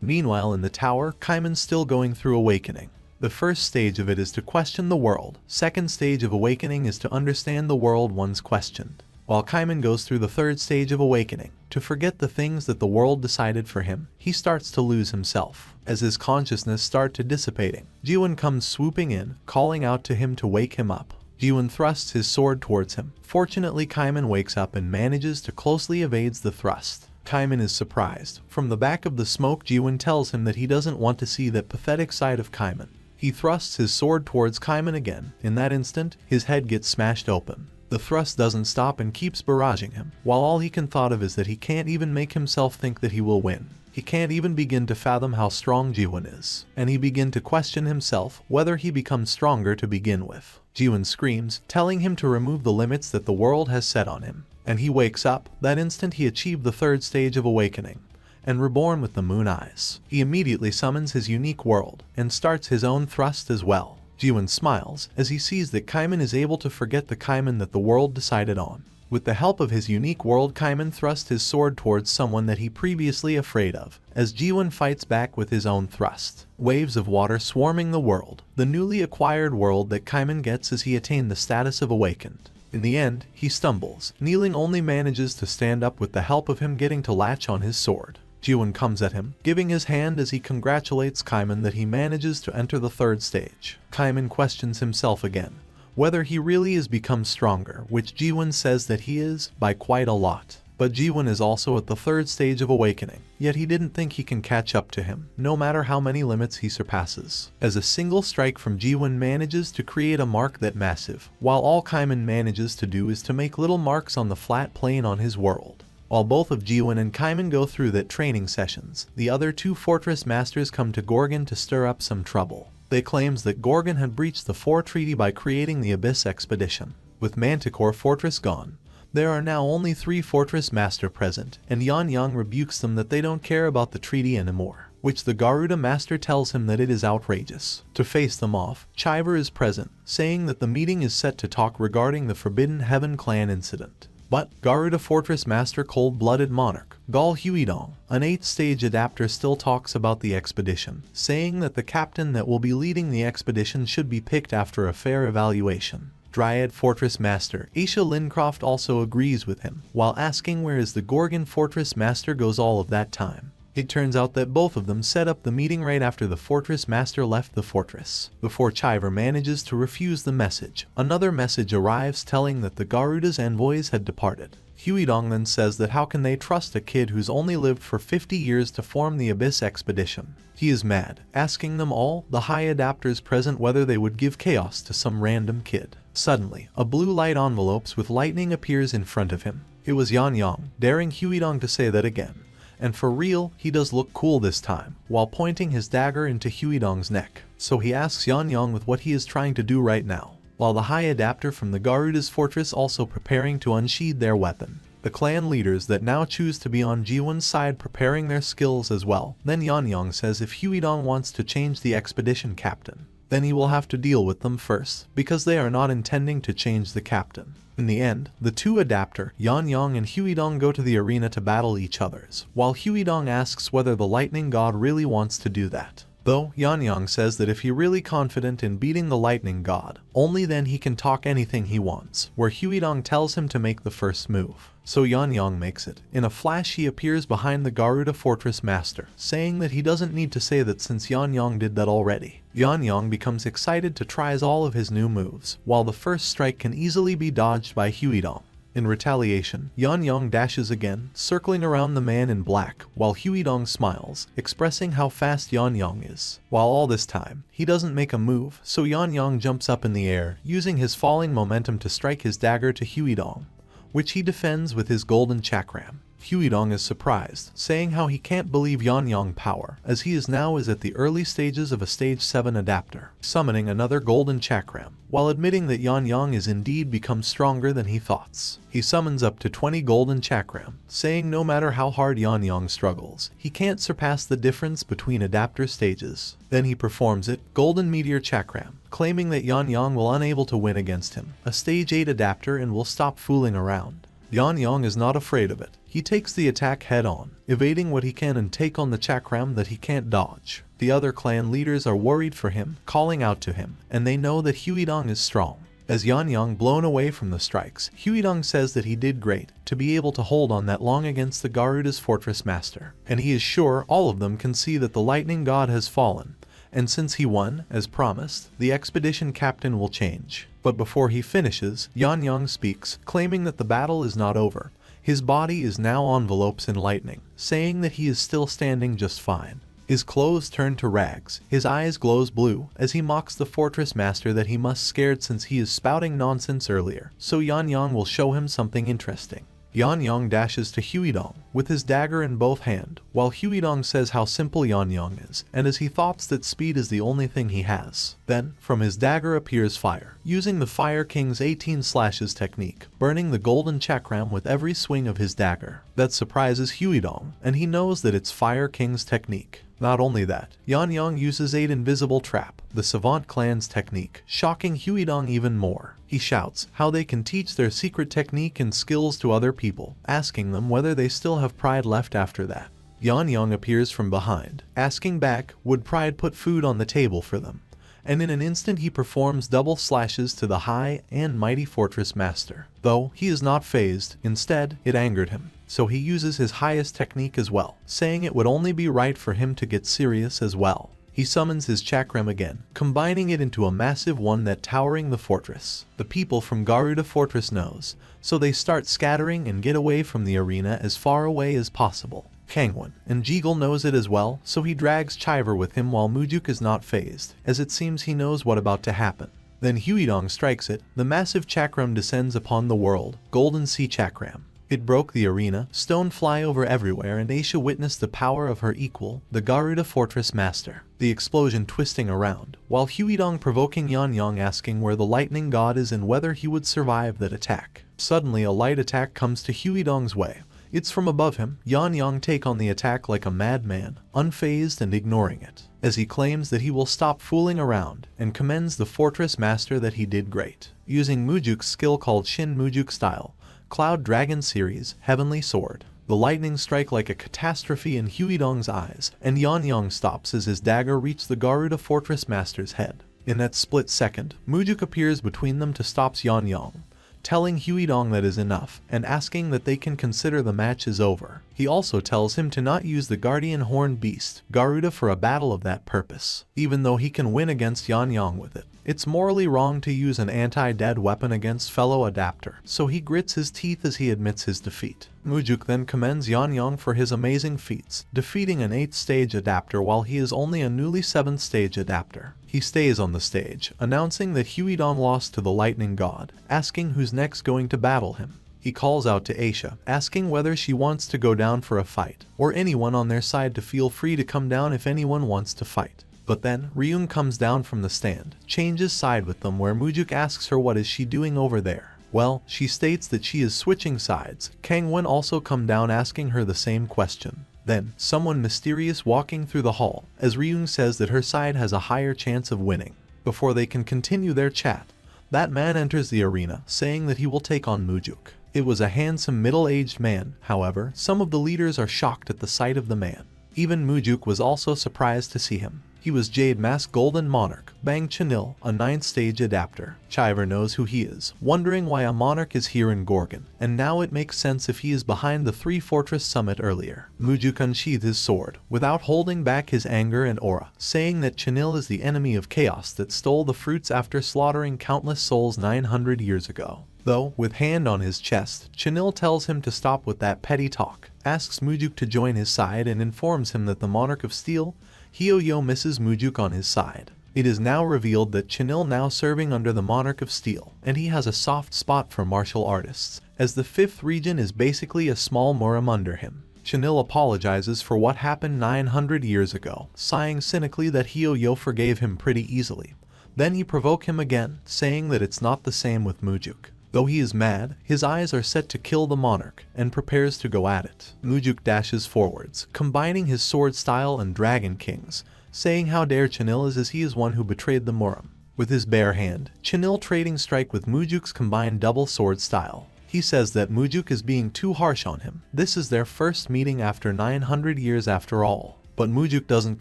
Meanwhile in the tower, Kaiman's still going through awakening. The first stage of it is to question the world. Second stage of awakening is to understand the world one's questioned. While Kaiman goes through the third stage of awakening, to forget the things that the world decided for him, he starts to lose himself. As his consciousness starts to dissipating, Jaehwan comes swooping in, calling out to him to wake him up. Jaehwan thrusts his sword towards him. Fortunately, Kaiman wakes up and manages to closely evades the thrust. Kaiman is surprised. From the back of the smoke, Jaehwan tells him that he doesn't want to see that pathetic side of Kaiman. He thrusts his sword towards Kaiman again. In that instant, his head gets smashed open. The thrust doesn't stop and keeps barraging him, while all he can thought of is that he can't even make himself think that he will win. He can't even begin to fathom how strong Jaehwan is, and he begins to question himself whether he becomes stronger to begin with. Jaehwan screams, telling him to remove the limits that the world has set on him, and he wakes up. That instant he achieved the third stage of awakening, and reborn with the moon eyes. He immediately summons his unique world, and starts his own thrust as well. Jaehwan smiles as he sees that Kaiman is able to forget the Kaiman that the world decided on. With the help of his unique world, Kaiman thrusts his sword towards someone that he previously afraid of, as Jaehwan fights back with his own thrust. Waves of water swarming the world, the newly acquired world that Kaiman gets as he attained the status of awakened. In the end, he stumbles. Kneeling only manages to stand up with the help of him getting to latch on his sword. Jaehwan comes at him, giving his hand as he congratulates Kaiman that he manages to enter the third stage. Kaiman questions himself again, whether he really is become stronger, which Jaehwan says that he is, by quite a lot. But Jaehwan is also at the third stage of awakening, yet he didn't think he can catch up to him, no matter how many limits he surpasses. As a single strike from Jaehwan manages to create a mark that massive, while all Kaiman manages to do is to make little marks on the flat plane on his world. While both of Jaehwan and Kaiman go through that training sessions, the other two fortress masters come to Gorgon to stir up some trouble. They claims that Gorgon had breached the 4 treaty by creating the Abyss expedition. With Manticore fortress gone, there are now only 3 fortress master present, and Yan Yang rebukes them that they don't care about the treaty anymore, which the Garuda master tells him that it is outrageous. To face them off, Chiver is present, saying that the meeting is set to talk regarding the Forbidden Heaven clan incident. But Garuda Fortress Master Cold-Blooded Monarch, Gal Huidong, an 8th stage adapter, still talks about the expedition, saying that the captain that will be leading the expedition should be picked after a fair evaluation. Dryad Fortress Master Aisha Lincroft also agrees with him, while asking where is the Gorgon Fortress Master goes all of that time. It turns out that both of them set up the meeting right after the Fortress Master left the fortress. Before Chiver manages to refuse the message, another message arrives telling that the Garuda's envoys had departed. Huidong then says that how can they trust a kid who's only lived for 50 years to form the Abyss expedition. He is mad, asking them all, the high adapters present, whether they would give chaos to some random kid. Suddenly, a blue light envelopes with lightning appears in front of him. It was Yan Yang, daring Huidong to say that again. And for real, he does look cool this time, while pointing his dagger into Huidong's neck. So he asks Yan Yang with what he is trying to do right now, while the high adapter from the Garuda's fortress also preparing to unsheathe their weapon. The clan leaders that now choose to be on Jaehwan's side preparing their skills as well. Then Yan Yang says if Huidong wants to change the expedition captain, then he will have to deal with them first, because they are not intending to change the captain. In the end, the two adapter, Yan Yang and Huidong, go to the arena to battle each other's, while Huidong asks whether the lightning god really wants to do that. Though, Yan Yang says that if he really confident in beating the lightning god, only then he can talk anything he wants, where Huidong tells him to make the first move. So Yan Yang makes it. In a flash he appears behind the Garuda Fortress Master, saying that he doesn't need to say that since Yan Yang did that already. Yan Yang becomes excited to try all of his new moves, while the first strike can easily be dodged by Huidong. In retaliation, Yan Yang dashes again, circling around the man in black, while Huidong smiles, expressing how fast Yan Yang is. While all this time, he doesn't make a move, so Yan Yang jumps up in the air, using his falling momentum to strike his dagger to Huidong, which he defends with his golden chakram. Huidong is surprised, saying how he can't believe Yan Yang power, as he is at the early stages of a stage 7 adapter, summoning another golden chakram, while admitting that Yan Yang is indeed become stronger than he thought. He summons up to 20 golden chakram, saying no matter how hard Yan Yang struggles, he can't surpass the difference between adapter stages. Then he performs it, golden meteor chakram, claiming that Yan Yang will unable to win against him, a stage 8 adapter, and will stop fooling around. Yan Yang is not afraid of it. He takes the attack head-on, evading what he can and take on the chakram that he can't dodge. The other clan leaders are worried for him, calling out to him, and they know that Huidong is strong. As Yan Yang blown away from the strikes, Huidong says that he did great to be able to hold on that long against the Garuda's Fortress Master, and he is sure all of them can see that the lightning god has fallen. And since he won, as promised, the expedition captain will change. But before he finishes, Yan Yang speaks, claiming that the battle is not over. His body is now envelopes in lightning, saying that he is still standing just fine. His clothes turn to rags, his eyes glows blue, as he mocks the fortress master that he must scared since he is spouting nonsense earlier, so Yan Yang will show him something interesting. Yan Yang dashes to Huidong, with his dagger in both hands, while Huidong says how simple Yan Yang is, and as he thoughts that speed is the only thing he has. Then, from his dagger appears fire, using the Fire King's 18 slashes technique, burning the golden chakram with every swing of his dagger. That surprises Huidong, and he knows that it's Fire King's technique. Not only that, Yan Yang uses 8 invisible trap, the Savant clan's technique, shocking Huidong even more. He shouts how they can teach their secret technique and skills to other people, asking them whether they still have pride left after that. Yan Yang appears from behind, asking back would pride put food on the table for them, and in an instant he performs double slashes to the high and mighty fortress master. Though he is not fazed, instead it angered him, so he uses his highest technique as well, saying it would only be right for him to get serious as well. He summons his chakram again, combining it into a massive one that towering the fortress. The people from Garuda Fortress knows, so they start scattering and get away from the arena as far away as possible. Kangwon and Jeagle knows it as well, so he drags Chiver with him while Mujuk is not fazed, as it seems he knows what about to happen. Then Huidong strikes it, the massive chakram descends upon the world, Golden Sea Chakram. It broke the arena, stone fly over everywhere, and Aisha witnessed the power of her equal, the Garuda Fortress Master. The explosion twisting around, while Huidong provoking Yan Yang asking where the lightning god is and whether he would survive that attack. Suddenly a light attack comes to Huidong's way. It's from above him. Yan Yang take on the attack like a madman, unfazed and ignoring it, as he claims that he will stop fooling around, and commends the Fortress Master that he did great. Using Mujuk's skill called Shin Mujuk style, Cloud Dragon Series, Heavenly Sword. The lightning strike like a catastrophe in Huidong's eyes, and Yanyang stops as his dagger reaches the Garuda Fortress Master's head. In that split second, Mujuk appears between them to stop Yanyang, telling Huidong that is enough, and asking that they can consider the match is over. He also tells him to not use the guardian horned beast, Garuda, for a battle of that purpose, even though he can win against Yanyang with it. It's morally wrong to use an anti-dead weapon against fellow adapter, so he grits his teeth as he admits his defeat. Mujuk then commends Yanyang for his amazing feats, defeating an 8th stage adapter while he is only a newly 7th stage adapter. He stays on the stage, announcing that Huidong lost to the lightning god, asking who's next going to battle him. He calls out to Aisha, asking whether she wants to go down for a fight, or anyone on their side to feel free to come down if anyone wants to fight. But then, Ryung comes down from the stand, changes side with them where Mujuk asks her what is she doing over there. Well, she states that she is switching sides. Kangwon also come down asking her the same question. Then, someone mysterious walking through the hall, as Ryung says that her side has a higher chance of winning. Before they can continue their chat, that man enters the arena, saying that he will take on Mujuk. It was a handsome middle-aged man, however, some of the leaders are shocked at the sight of the man. Even Mujuk was also surprised to see him. He was Jade Mask Golden Monarch, Bang Chanil, a 9th stage adapter. Chiver knows who he is, wondering why a monarch is here in Gorgon, and now it makes sense if he is behind the 3 Fortress Summit earlier. Mujuk unsheathed his sword, without holding back his anger and aura, saying that Chanil is the enemy of chaos that stole the fruits after slaughtering countless souls 900 years ago. Though, with hand on his chest, Chanil tells him to stop with that petty talk, asks Mujuk to join his side and informs him that the Monarch of Steel, Hyoyo, misses Mujuk on his side. It is now revealed that Chanil now serving under the Monarch of Steel, and he has a soft spot for martial artists, as the 5th region is basically a small Muram under him. Chanil apologizes for what happened 900 years ago, sighing cynically that Hyoyo forgave him pretty easily. Then he provoke him again, saying that it's not the same with Mujuk. Though he is mad, his eyes are set to kill the monarch, and prepares to go at it. Mujuk dashes forwards, combining his sword style and Dragon King's, saying how dare Chanil is as he is one who betrayed the Muram. With his bare hand, Chanil trading strike with Mujuk's combined double sword style. He says that Mujuk is being too harsh on him. This is their first meeting after 900 years after all. But Mujuk doesn't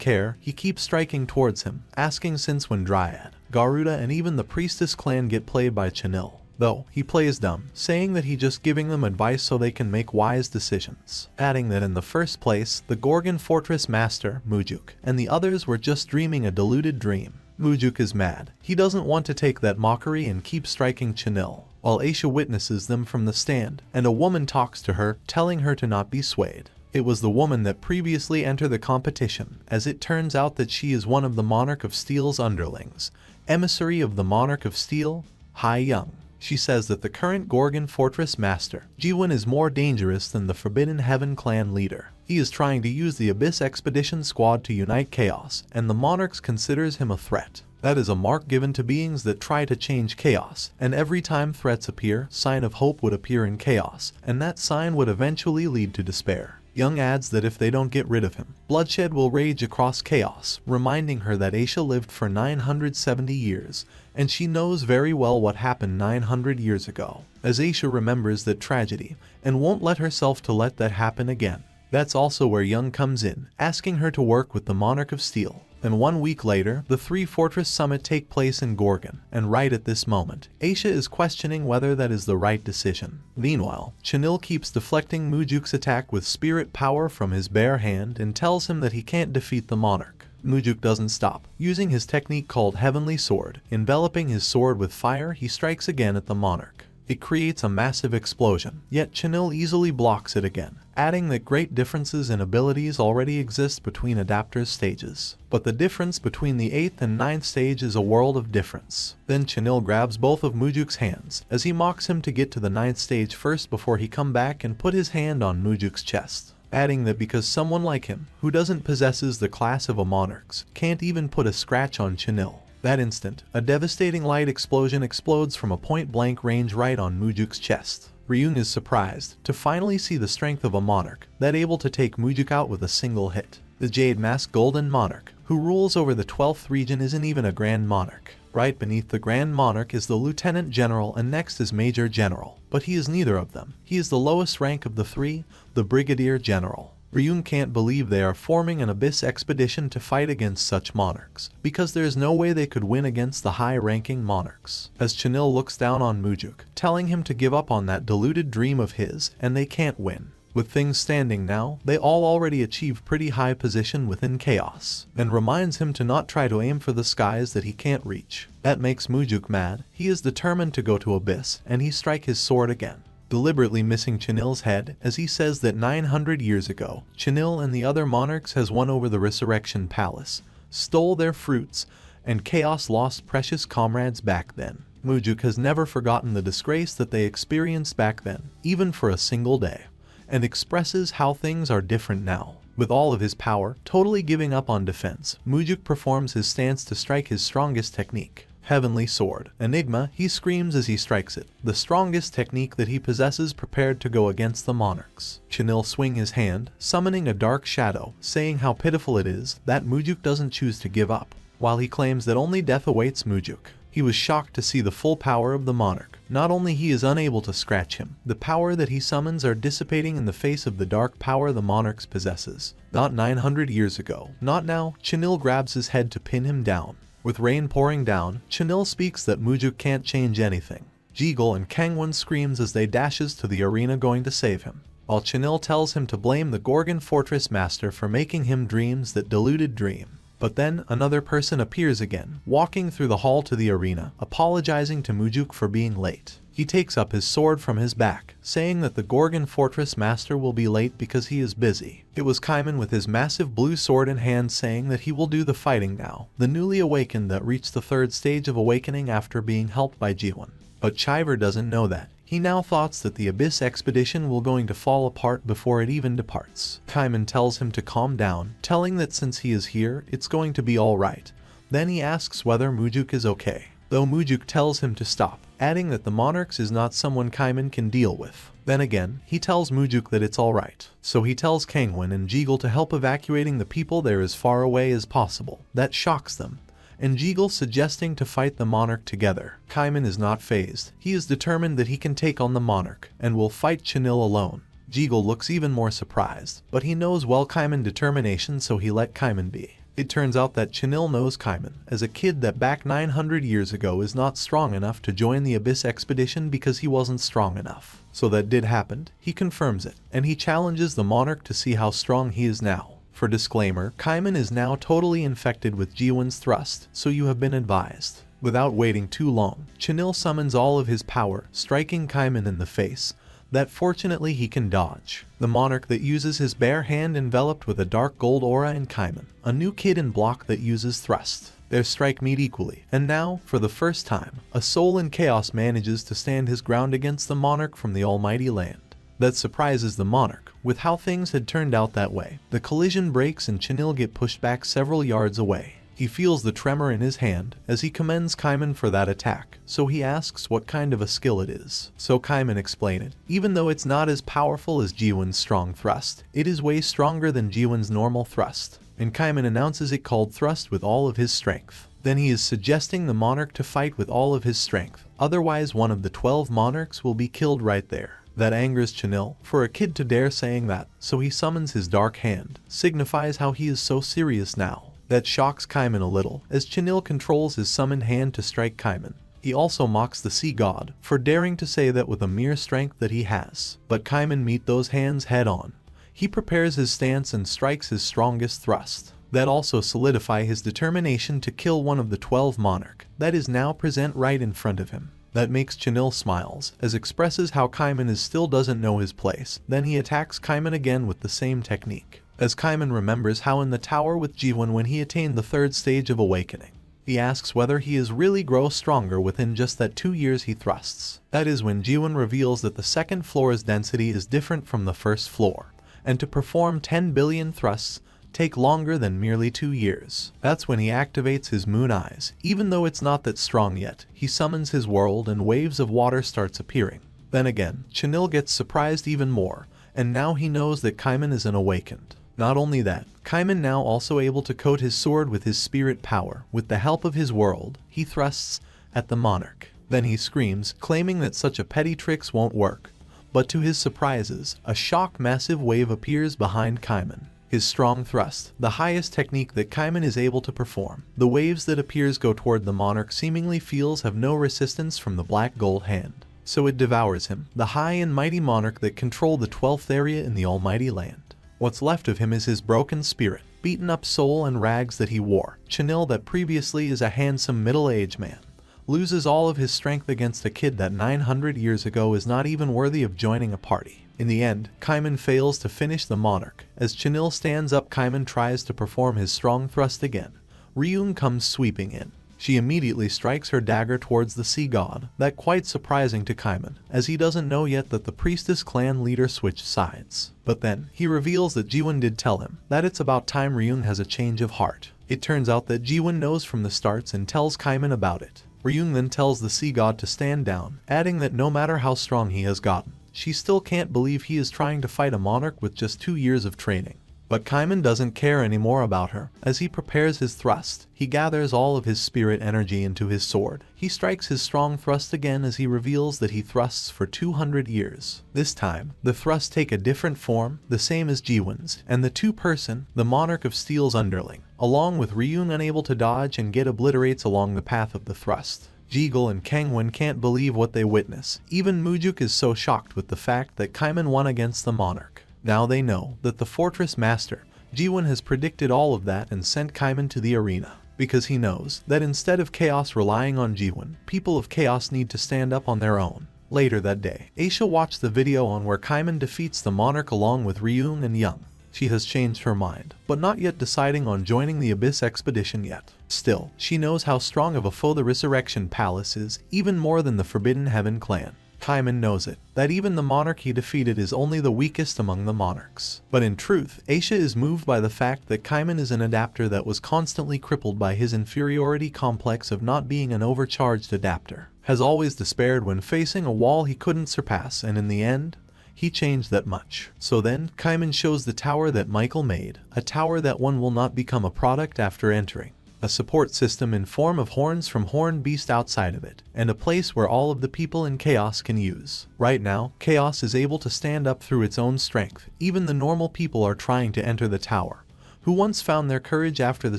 care, he keeps striking towards him, asking since when Dryad, Garuda and even the Priestess clan get played by Chanil. Though, he plays dumb, saying that he's just giving them advice so they can make wise decisions, adding that in the first place, the Gorgon Fortress Master, Mujuk, and the others were just dreaming a deluded dream. Mujuk is mad. He doesn't want to take that mockery and keep striking Chanil, while Aisha witnesses them from the stand, and a woman talks to her, telling her to not be swayed. It was the woman that previously entered the competition, as it turns out that she is one of the Monarch of Steel's underlings, emissary of the Monarch of Steel, Hai Young. She says that the current Gorgon Fortress Master, Jaehwan, is more dangerous than the Forbidden Heaven clan leader. He is trying to use the Abyss Expedition Squad to unite chaos, and the Monarchs considers him a threat. That is a mark given to beings that try to change chaos, and every time threats appear, sign of hope would appear in chaos, and that sign would eventually lead to despair. Young adds that if they don't get rid of him, bloodshed will rage across chaos, reminding her that Aisha lived for 970 years, and she knows very well what happened 900 years ago, as Aisha remembers that tragedy, and won't let herself to let that happen again. That's also where Young comes in, asking her to work with the Monarch of Steel. And 1 week later, the 3 Fortress Summit take place in Gorgon, and right at this moment, Aisha is questioning whether that is the right decision. Meanwhile, Chanil keeps deflecting Mujuk's attack with spirit power from his bare hand and tells him that he can't defeat the Monarch. Mujuk doesn't stop. Using his technique called Heavenly Sword, enveloping his sword with fire, he strikes again at the Monarch. It creates a massive explosion, yet Chanil easily blocks it again, adding that great differences in abilities already exist between adapters' stages. But the difference between the 8th and 9th stage is a world of difference. Then Chanil grabs both of Mujuk's hands, as he mocks him to get to the 9th stage first before he come back and put his hand on Mujuk's chest, adding that because someone like him, who doesn't possesses the class of a monarchs, can't even put a scratch on Chanil. That instant, a devastating light explosion explodes from a point-blank range right on Mujuk's chest. Ryung is surprised to finally see the strength of a monarch that able to take Mujuk out with a single hit. The Jade Mask Golden Monarch, who rules over the 12th region, isn't even a Grand Monarch. Right beneath the Grand Monarch is the Lieutenant General and next is Major General, but he is neither of them. He is the lowest rank of the three, the Brigadier General. Ryung can't believe they are forming an Abyss expedition to fight against such monarchs, because there is no way they could win against the high-ranking monarchs. As Chanil looks down on Mujuk, telling him to give up on that deluded dream of his, and they can't win. With things standing now, they all already achieve pretty high position within chaos, and reminds him to not try to aim for the skies that he can't reach. That makes Mujuk mad. He is determined to go to Abyss, and he strike his sword again, deliberately missing Chanil's head as he says that 900 years ago, Chanil and the other monarchs has won over the Resurrection Palace, stole their fruits, and chaos lost precious comrades back then. Mujuk has never forgotten the disgrace that they experienced back then, even for a single day, and expresses how things are different now. With all of his power, totally giving up on defense, Mujuk performs his stance to strike his strongest technique. Heavenly Sword. Enigma, he screams as he strikes it, the strongest technique that he possesses prepared to go against the monarchs. Chanil swing his hand, summoning a dark shadow, saying how pitiful it is that Mujuk doesn't choose to give up, while he claims that only death awaits Mujuk. He was shocked to see the full power of the monarch. Not only he is unable to scratch him, the power that he summons are dissipating in the face of the dark power the monarchs possesses. Not 900 years ago. Not now. Chanil grabs his head to pin him down. With rain pouring down, Chanil speaks that Mujuk can't change anything. Jigul and Kangwon screams as they dashes to the arena going to save him, while Chanil tells him to blame the Gorgon Fortress Master for making him dreams that deluded dream. But then, another person appears again, walking through the hall to the arena, apologizing to Mujuk for being late. He takes up his sword from his back, saying that the Gorgon Fortress Master will be late because he is busy. It was Kaiman with his massive blue sword in hand saying that he will do the fighting now, the newly awakened that reached the third stage of awakening after being helped by Jaehwan. But Chiver doesn't know that. He now thoughts that the Abyss expedition will going to fall apart before it even departs. Kaiman tells him to calm down, telling that since he is here, it's going to be alright. Then he asks whether Mujuk is okay, though Mujuk tells him to stop, adding that the monarchs is not someone Kaiman can deal with. Then again, he tells Mujuk that it's alright, so he tells Kangwon and Jigul to help evacuating the people there as far away as possible. That shocks them, and Jigul suggesting to fight the monarch together. Kaiman is not fazed. He is determined that he can take on the monarch, and will fight Chanil alone. Jigul looks even more surprised, but he knows well Kaiman's determination, so he let Kaiman be. It turns out that Chanil knows Kaiman as a kid that back 900 years ago is not strong enough to join the Abyss expedition because he wasn't strong enough. So that did happen. He confirms it, and he challenges the monarch to see how strong he is now. For disclaimer, Kaiman is now totally infected with Jaehwan's thrust, so you have been advised. Without waiting too long, Chanil summons all of his power, striking Kaiman in the face, that fortunately he can dodge. The monarch that uses his bare hand enveloped with a dark gold aura in Kaiman, a new kid in block that uses thrust. Their strike meet equally, and now, for the first time, a soul in chaos manages to stand his ground against the monarch from the almighty land. That surprises the monarch, with how things had turned out that way. The collision breaks and Chanil get pushed back several yards away. He feels the tremor in his hand as he commends Kaiman for that attack, so he asks what kind of a skill it is. So Kaiman explains it. Even though it's not as powerful as Jaehwan's strong thrust, it is way stronger than Jaehwan's normal thrust, and Kaiman announces it called thrust with all of his strength. Then he is suggesting the monarch to fight with all of his strength, otherwise one of the 12 monarchs will be killed right there. That angers Chanil, for a kid to dare saying that, so he summons his dark hand, signifies how he is so serious now. That shocks Kaiman a little, as Chanil controls his summoned hand to strike Kaiman. He also mocks the sea god, for daring to say that with a mere strength that he has. But Kaiman meet those hands head on. He prepares his stance and strikes his strongest thrust. That also solidify his determination to kill one of the 12 monarch, that is now present right in front of him. That makes Chanil smiles, as expresses how Kaiman still doesn't know his place. Then he attacks Kaiman again with the same technique, as Kaiman remembers how in the tower with Jaehwan when he attained the third stage of awakening. He asks whether he is really grow stronger within just that 2 years he thrusts. That is when Jaehwan reveals that the second floor's density is different from the first floor, and to perform 10 billion thrusts take longer than merely 2 years. That's when he activates his moon eyes. Even though it's not that strong yet, he summons his world and waves of water starts appearing. Then again, Chanil gets surprised even more, and now he knows that Kaiman is an awakened. Not only that, Kaiman now also able to coat his sword with his spirit power. With the help of his world, he thrusts at the monarch. Then he screams, claiming that such a petty tricks won't work. But to his surprises, a shock massive wave appears behind Kaiman. His strong thrust, the highest technique that Kaiman is able to perform. The waves that appears go toward the monarch seemingly feels have no resistance from the black gold hand. So it devours him, the high and mighty monarch that controlled the 12th area in the almighty land. What's left of him is his broken spirit, beaten up soul and rags that he wore. Chanil, that previously is a handsome middle-aged man, loses all of his strength against a kid that 900 years ago is not even worthy of joining a party. In the end, Kaiman fails to finish the monarch. As Chanil stands up, Kaiman tries to perform his strong thrust again. Ryung comes sweeping in. She immediately strikes her dagger towards the sea god, that quite surprising to Kaiman, as he doesn't know yet that the priestess clan leader switched sides. But then, he reveals that Jaehwan did tell him that it's about time Ryung has a change of heart. It turns out that Jaehwan knows from the starts and tells Kaiman about it. Ryung then tells the sea god to stand down, adding that no matter how strong he has gotten, she still can't believe he is trying to fight a monarch with just 2 years of training. But Kaiman doesn't care anymore about her. As he prepares his thrust, he gathers all of his spirit energy into his sword. He strikes his strong thrust again as he reveals that he thrusts for 200 years. This time, the thrusts take a different form, the same as Jaehwan's, and the two-person, the Monarch of Steel's underling, along with Ryung unable to dodge and get obliterates along the path of the thrust. Jegal and Kangwon can't believe what they witness. Even Mujuk is so shocked with the fact that Kaiman won against the monarch. Now they know that the fortress master, Jaehwan, has predicted all of that and sent Kaiman to the arena. Because he knows that instead of Chaos relying on Jaehwan, people of Chaos need to stand up on their own. Later that day, Aisha watched the video on where Kaiman defeats the monarch along with Ryung and Young. She has changed her mind, but not yet deciding on joining the Abyss expedition yet. Still, she knows how strong of a foe the Resurrection Palace is, even more than the Forbidden Heaven clan. Kaiman knows it, that even the monarch he defeated is only the weakest among the monarchs. But in truth, Aisha is moved by the fact that Kaiman is an adapter that was constantly crippled by his inferiority complex of not being an overcharged adapter. Has always despaired when facing a wall he couldn't surpass, and in the end, he changed that much. So then, Kaiman shows the tower that Michael made, a tower that one will not become a product after entering. A support system in form of horns from Horn Beast outside of it, and a place where all of the people in Chaos can use. Right now, Chaos is able to stand up through its own strength. Even the normal people are trying to enter the tower, who once found their courage after the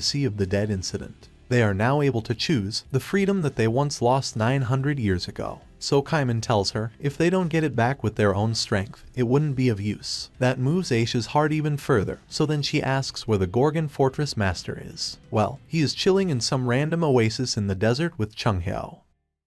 Sea of the Dead incident. They are now able to choose the freedom that they once lost 900 years ago. So Kaiman tells her, if they don't get it back with their own strength, it wouldn't be of use. That moves Aisha's heart even further, so then she asks where the Gorgon Fortress Master is. Well, he is chilling in some random oasis in the desert with Chung Hyeo.